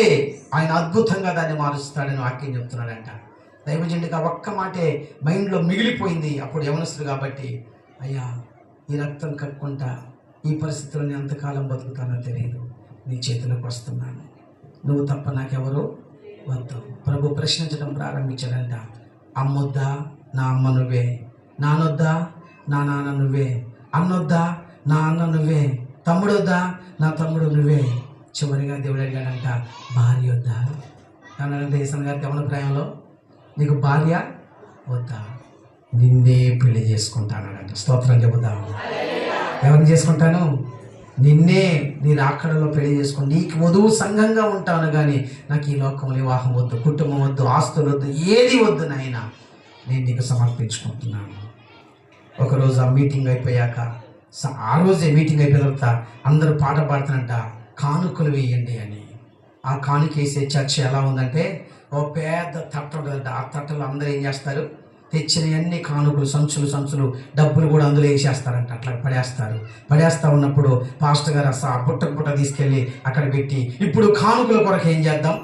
ఆయన అద్భుతంగా దాన్ని మారుస్తాడని వాక్యం చెప్తున్నాడంట. దైవజనుడికి ఆ ఒక్క మాటే మైండ్లో మిగిలిపోయింది. అప్పుడు యవనస్తుడు కాబట్టి, అయ్యా ఈ రక్తం కక్కుంటా ఈ పరిస్థితుల్లో నేను ఎంతకాలం బతుకుతానో తెలియదు, నీ చేతిలోకి వస్తున్నాను, నువ్వు తప్ప నాకెవరు వద్దు. ప్రభు ప్రశ్నించడం ప్రారంభించాడంట, అమ్మొద్దా? నా అమ్మ నువ్వే. నానొద్దా? నా నాన్న నువ్వే. అన్నొద్దా? నా అన్న నువ్వే. తమ్ముడొద్దా? నా తమ్ముడు నువ్వే. చివరిగా దేవుడు అడిగాడంట, భార్య వద్దా? అన్నాడంటే ఈసన్ గారికి యవన ప్రాయంలో, నీకు భార్య వద్దా? నిన్నే పెళ్లి చేసుకుంటానంట. స్తోత్రం చెబుతాను. ఎవరిని చేసుకుంటాను? నిన్నే, నీ రాకడలో పెళ్లి చేసుకుని నీకు వధువు సంఘంగా ఉంటాను, కానీ నాకు ఈ లోకంలో వివాహం వద్దు, కుటుంబం వద్దు, ఆస్తులు వద్దు, ఏది వద్దు నాయన, నేను నీకు సమర్పించుకుంటున్నాను. ఒకరోజు ఆ మీటింగ్ అయిపోయాక, ఆ రోజే మీటింగ్ అయిపోయిన తర్వాత అందరూ పాట పాడుతున్నట్ట, కానుకలు వేయండి అని. ఆ కానుక వేసే చర్చ ఎలా ఉందంటే, ఓ పెద్ద తట్ట ఉంటుందంట. ఆ తట్టలో అందరూ ఏం చేస్తారు? తెచ్చిన అన్ని కానుకలు సంచులు డబ్బులు కూడా అందులో వేసేస్తారంట. అట్లా పడేస్తూ ఉన్నప్పుడు పాస్టర్ గారు బుట్ట తీసుకెళ్ళి అక్కడ పెట్టి, ఇప్పుడు కానుకల కొరకు ఏం చేద్దాం,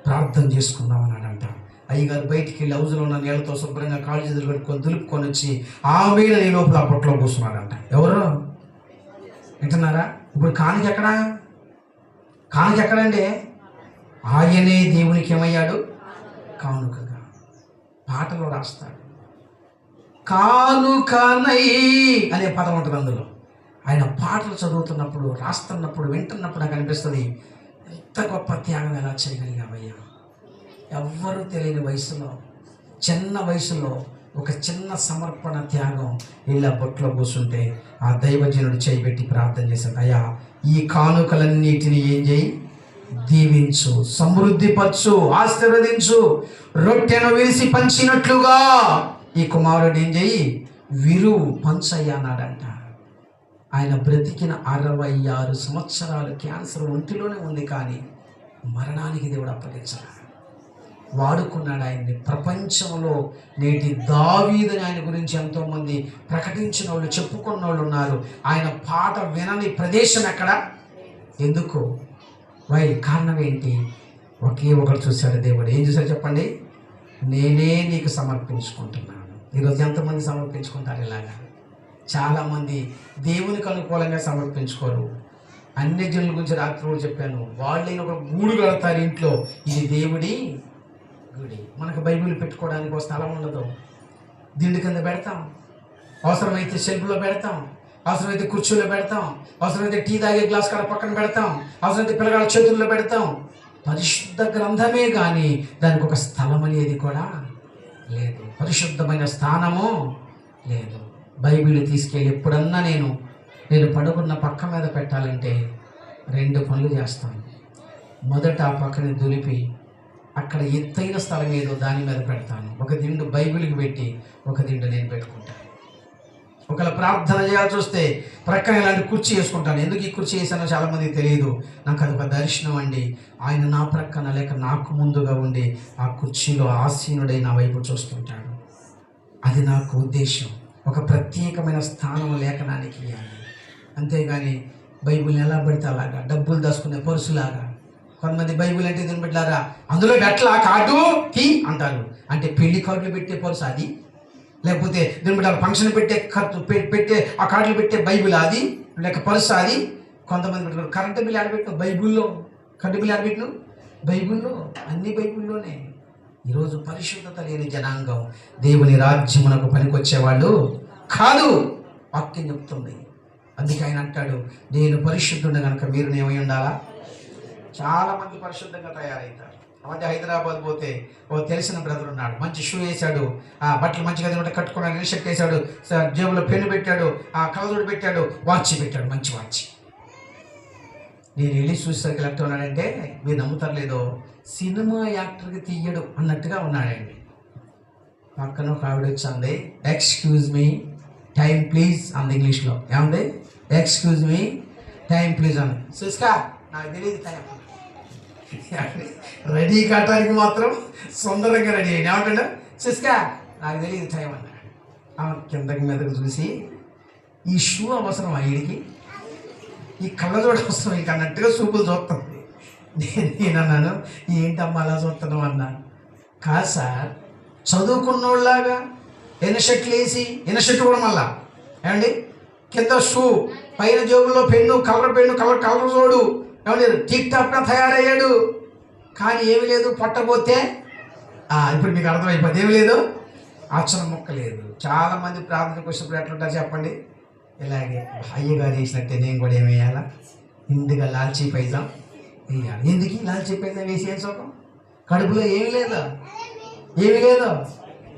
ప్రార్థన చేసుకుందాం అన్నాడంట. అయ్యగారు బయటికి వెళ్ళి హౌజ్లో ఉన్న నీళ్ళతో శుభ్రంగా కాళ్ళు చేతులు కట్టుకొని దులుపుకొని వచ్చి ఆమె ఈ లోపల ఆ బుట్టలో కూర్చున్నాడంట. ఎవరు వింటున్నారా? ఇప్పుడు కానుక ఎక్కడండి? ఆయనే దేవునికి ఏమయ్యాడు? కానుకగా. పాటలో రాస్తాడు, కానుకనై అనే పదం ఉంటుంది అందులో. ఆయన పాటలు చదువుతున్నప్పుడు, రాస్తున్నప్పుడు, వింటున్నప్పుడు నాకు అనిపిస్తుంది, ఎంత గొప్ప త్యాగం ఎలా చేయగలిగావయ్యా. ఎవ్వరూ తెలియని వయసులో, చిన్న వయసులో ఒక చిన్న సమర్పణ త్యాగం ఇలా బొట్లో కూర్చుంటే ఆ దైవజనుడు చేయబెట్టి ప్రార్థన చేశాడు, అయ్యా ఈ కానుకలన్నిటిని ఏం చేయి, దీవించు, సమృద్ధిపరచు, ఆశీర్వదించు, రొట్టెను విరిసి పంచినట్లుగా ఈ కుమారుడు ఏం చేయి, విరువు పంచయ్యా అన్నాడంట. ఆయన బ్రతికిన 66 సంవత్సరాలు క్యాన్సర్ ఒంటిలోనే ఉంది, కానీ మరణానికి దేవుడు అప్పగించాడు. వాడుకున్నాడు ఆయన్ని. ప్రపంచంలో నేటి దావీదుని ఆయన గురించి ఎంతోమంది ప్రకటించిన వాళ్ళు, చెప్పుకున్న వాళ్ళు ఉన్నారు. ఆయన పాట వినని ప్రదేశం ఎక్కడ? ఎందుకు? కారణం ఏంటి? ఒకే ఒకటి చూశాడు దేవుడు. ఏం చూశాడు చెప్పండి? నేనే నీకు సమర్పించుకుంటున్నాను. ఈరోజు ఎంతమంది సమర్పించుకుంటారు ఇలాగా? చాలామంది దేవునికి అనుకూలంగా సమర్పించుకోరు. అన్ని జనుల గురించి రాత్రి కూడా చెప్పాను, వాళ్ళైన ఒక గూడు కడతారు ఇంట్లో, ఇది దేవుడి గుడి. మనకు బైబిల్ పెట్టుకోవడానికి ఒక స్థలం ఉండదు. దిండు కింద పెడతాం, అవసరమైతే షెల్ఫ్లో పెడతాం, అవసరమైతే కుర్చీలో పెడతాం, అవసరమైతే టీ తాగే గ్లాస్ కాడ పక్కన పెడతాం, అవసరమైతే పిల్లగాళ్ళ చేతుల్లో పెడతాం. పరిశుద్ధ గ్రంథమే కానీ దానికి ఒక స్థలం అనేది కూడా లేదు, పరిశుద్ధమైన స్థానము లేదు. బైబిల్ తీసుకెళ్ళి ఎప్పుడన్నా నేను పడుకున్న పక్క మీద పెట్టాలంటే 2 పనులు చేస్తాను. మొదట ఆ పక్కని దులిపి అక్కడ ఎత్తైన స్థలం ఏదో దాని మీద పెడతాను. ఒక దిండు బైబిల్కి పెట్టి ఒక దిండు నేను పెట్టుకుంటాను. ఒకవేళ ప్రార్థన చేయాల్సి వస్తే ప్రక్కన ఇలాంటి కుర్చీ వేసుకుంటాను. ఎందుకు ఈ కుర్చీ వేసానో చాలామందికి తెలియదు. నాకు అది ఒక దర్శనం అండి. ఆయన నా ప్రక్కన లేక నాకు ముందుగా ఉండి ఆ కుర్చీలో ఆసీనుడై నా వైపు చూస్తుంటాడు. అది నాకు ఉద్దేశం. ఒక ప్రత్యేకమైన స్థానం లేఖనానికి ఇవ్వాలి. అంతేగాని బైబిల్ని ఎలా పడితే అలాగా డబ్బులు దాచుకునే పర్సులాగా. కొంతమంది బైబిల్ అంటే దీన్ని పెట్టారా, అందులో పెట్టలా కార్డు కీ అంటారు. అంటే పెళ్లి కార్డులు పెట్టే పర్సు అది, లేకపోతే దీన్ని పెట్టాలి ఫంక్షన్ పెట్టే ఆ కార్డులు పెట్టే బైబిల్ అది, లేక పర్సు అది. కొంతమంది పెట్టారు కరెంటు బిల్ ఆడబెట్టిన బైబిల్లో, కరెంటు బిల్ ఆడబెట్టిన బైబిల్లో, అన్ని బైబిల్లోనే. ఈరోజు పరిశుద్ధత లేని జనాంగం దేవుని రాజ్యమునకు పనికొచ్చేవాళ్ళు కాదు, వాక్యం చెప్తుంది. అందుకే ఆయన అంటాడు, నేను పరిశుద్ధుడు కనుక మీరు ఏమై ఉండాలా. చాలామంది పరిశుద్ధంగా తయారవుతారు. మధ్య హైదరాబాద్ పోతే ఓ తెలిసిన బ్రదర్ ఉన్నాడు, మంచి షూ వేశాడు, బట్టలు మంచిగా ఏమంటే కట్టుకున్నాడు, ఇన్షర్ట్ వేశాడు, జేబులో పెన్ను పెట్టాడు, కలజోడు పెట్టాడు, వాచ్ పెట్టాడు, మంచి వాచ్. నేను వెళ్ళి చూసేసరికి ఎట్లా ఉన్నాడంటే, మీరు నమ్ముతారు లేదో, సినిమా యాక్టర్కి తీయడు అన్నట్టుగా ఉన్నాడండి. పక్కన ఒక ఆవిడ వచ్చింది, ఎక్స్క్యూజ్ మీ టైం ప్లీజ్ అంది ఇంగ్లీష్లో. ఏమంది? ఎక్స్క్యూజ్ మీ టైం ప్లీజ్ అంది. చూసుకో నాకు తెలియదు టైం. రెడీ కట్టడానికి మాత్రం సుందరంగా రెడీ అయ్యింది. ఏమంటాడు? చూసుకో నాకు తెలియదు టైం అన్నాడు. ఆమె కిందకి మీదకి చూసి, ఈ షూ అవసరం వీడికి, ఈ కళ్ళజోడు అవసరం ఇంక అన్నట్టుగా చూపులు చూస్తుంది. నేను అన్నాను, ఏంటమ్మా అలా చూస్తున్నావు అన్నాను. కాదు సార్, చదువుకున్నోళ్ళలాగా ఎనషర్ట్లు వేసి, ఎనషర్ట్ కూడా మళ్ళా ఏమండి కింద షూ, పైన జోబుల్లో పెన్ను, కలర్ జోడు, ఏమండి టిక్ టాప్గా తయారయ్యాడు. కానీ ఏమి లేదు, పట్టబోతే ఇప్పుడు మీకు అర్థమైపోతే ఏమి లేదు, అక్షరం ముక్క లేదు. చాలామంది ప్రార్థనకు వచ్చినప్పుడు ఎట్లుంటారు చెప్పండి, ఇలాగే అయ్యగారు వేసినట్టే నేను కూడా ఏమి వేయాలా, ఇందుగా లాల్చీ పైజాం వేయాలి. ఎందుకు లాల్చీ పైజాం వేసి ఏం సుఖం? కడుపులో ఏమి లేదు,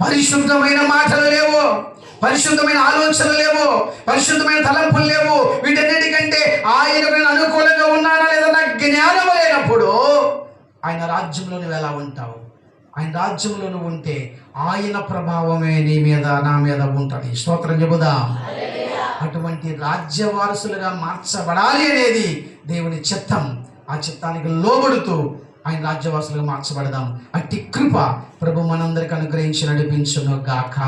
పరిశుద్ధమైన మాటలు లేవు, పరిశుద్ధమైన ఆలోచనలు లేవు, పరిశుద్ధమైన తలంపులు లేవు. వీటన్నిటికంటే ఆయనకు నేను అనుకూలంగా ఉన్నానా లేదా నాకు జ్ఞానం లేనప్పుడు ఆయన రాజ్యంలో నువ్వు ఎలా ఉంటావు? ఆయన రాజ్యంలో నువ్వు ఉంటే ఆయన ప్రభావమే నీ మీద నా మీద ఉంటుంది. స్తోత్రం చెబుదాం. అటువంటి రాజ్య వారసులుగా మార్చబడాలి అనేది దేవుని చిత్తం. ఆ చిత్తానికి లోబడుతూ ఆయన రాజ్యవాసులుగా మార్చబడదాం. అట్టి కృప ప్రభు మనందరికి అనుగ్రహించి నడిపించును గాక.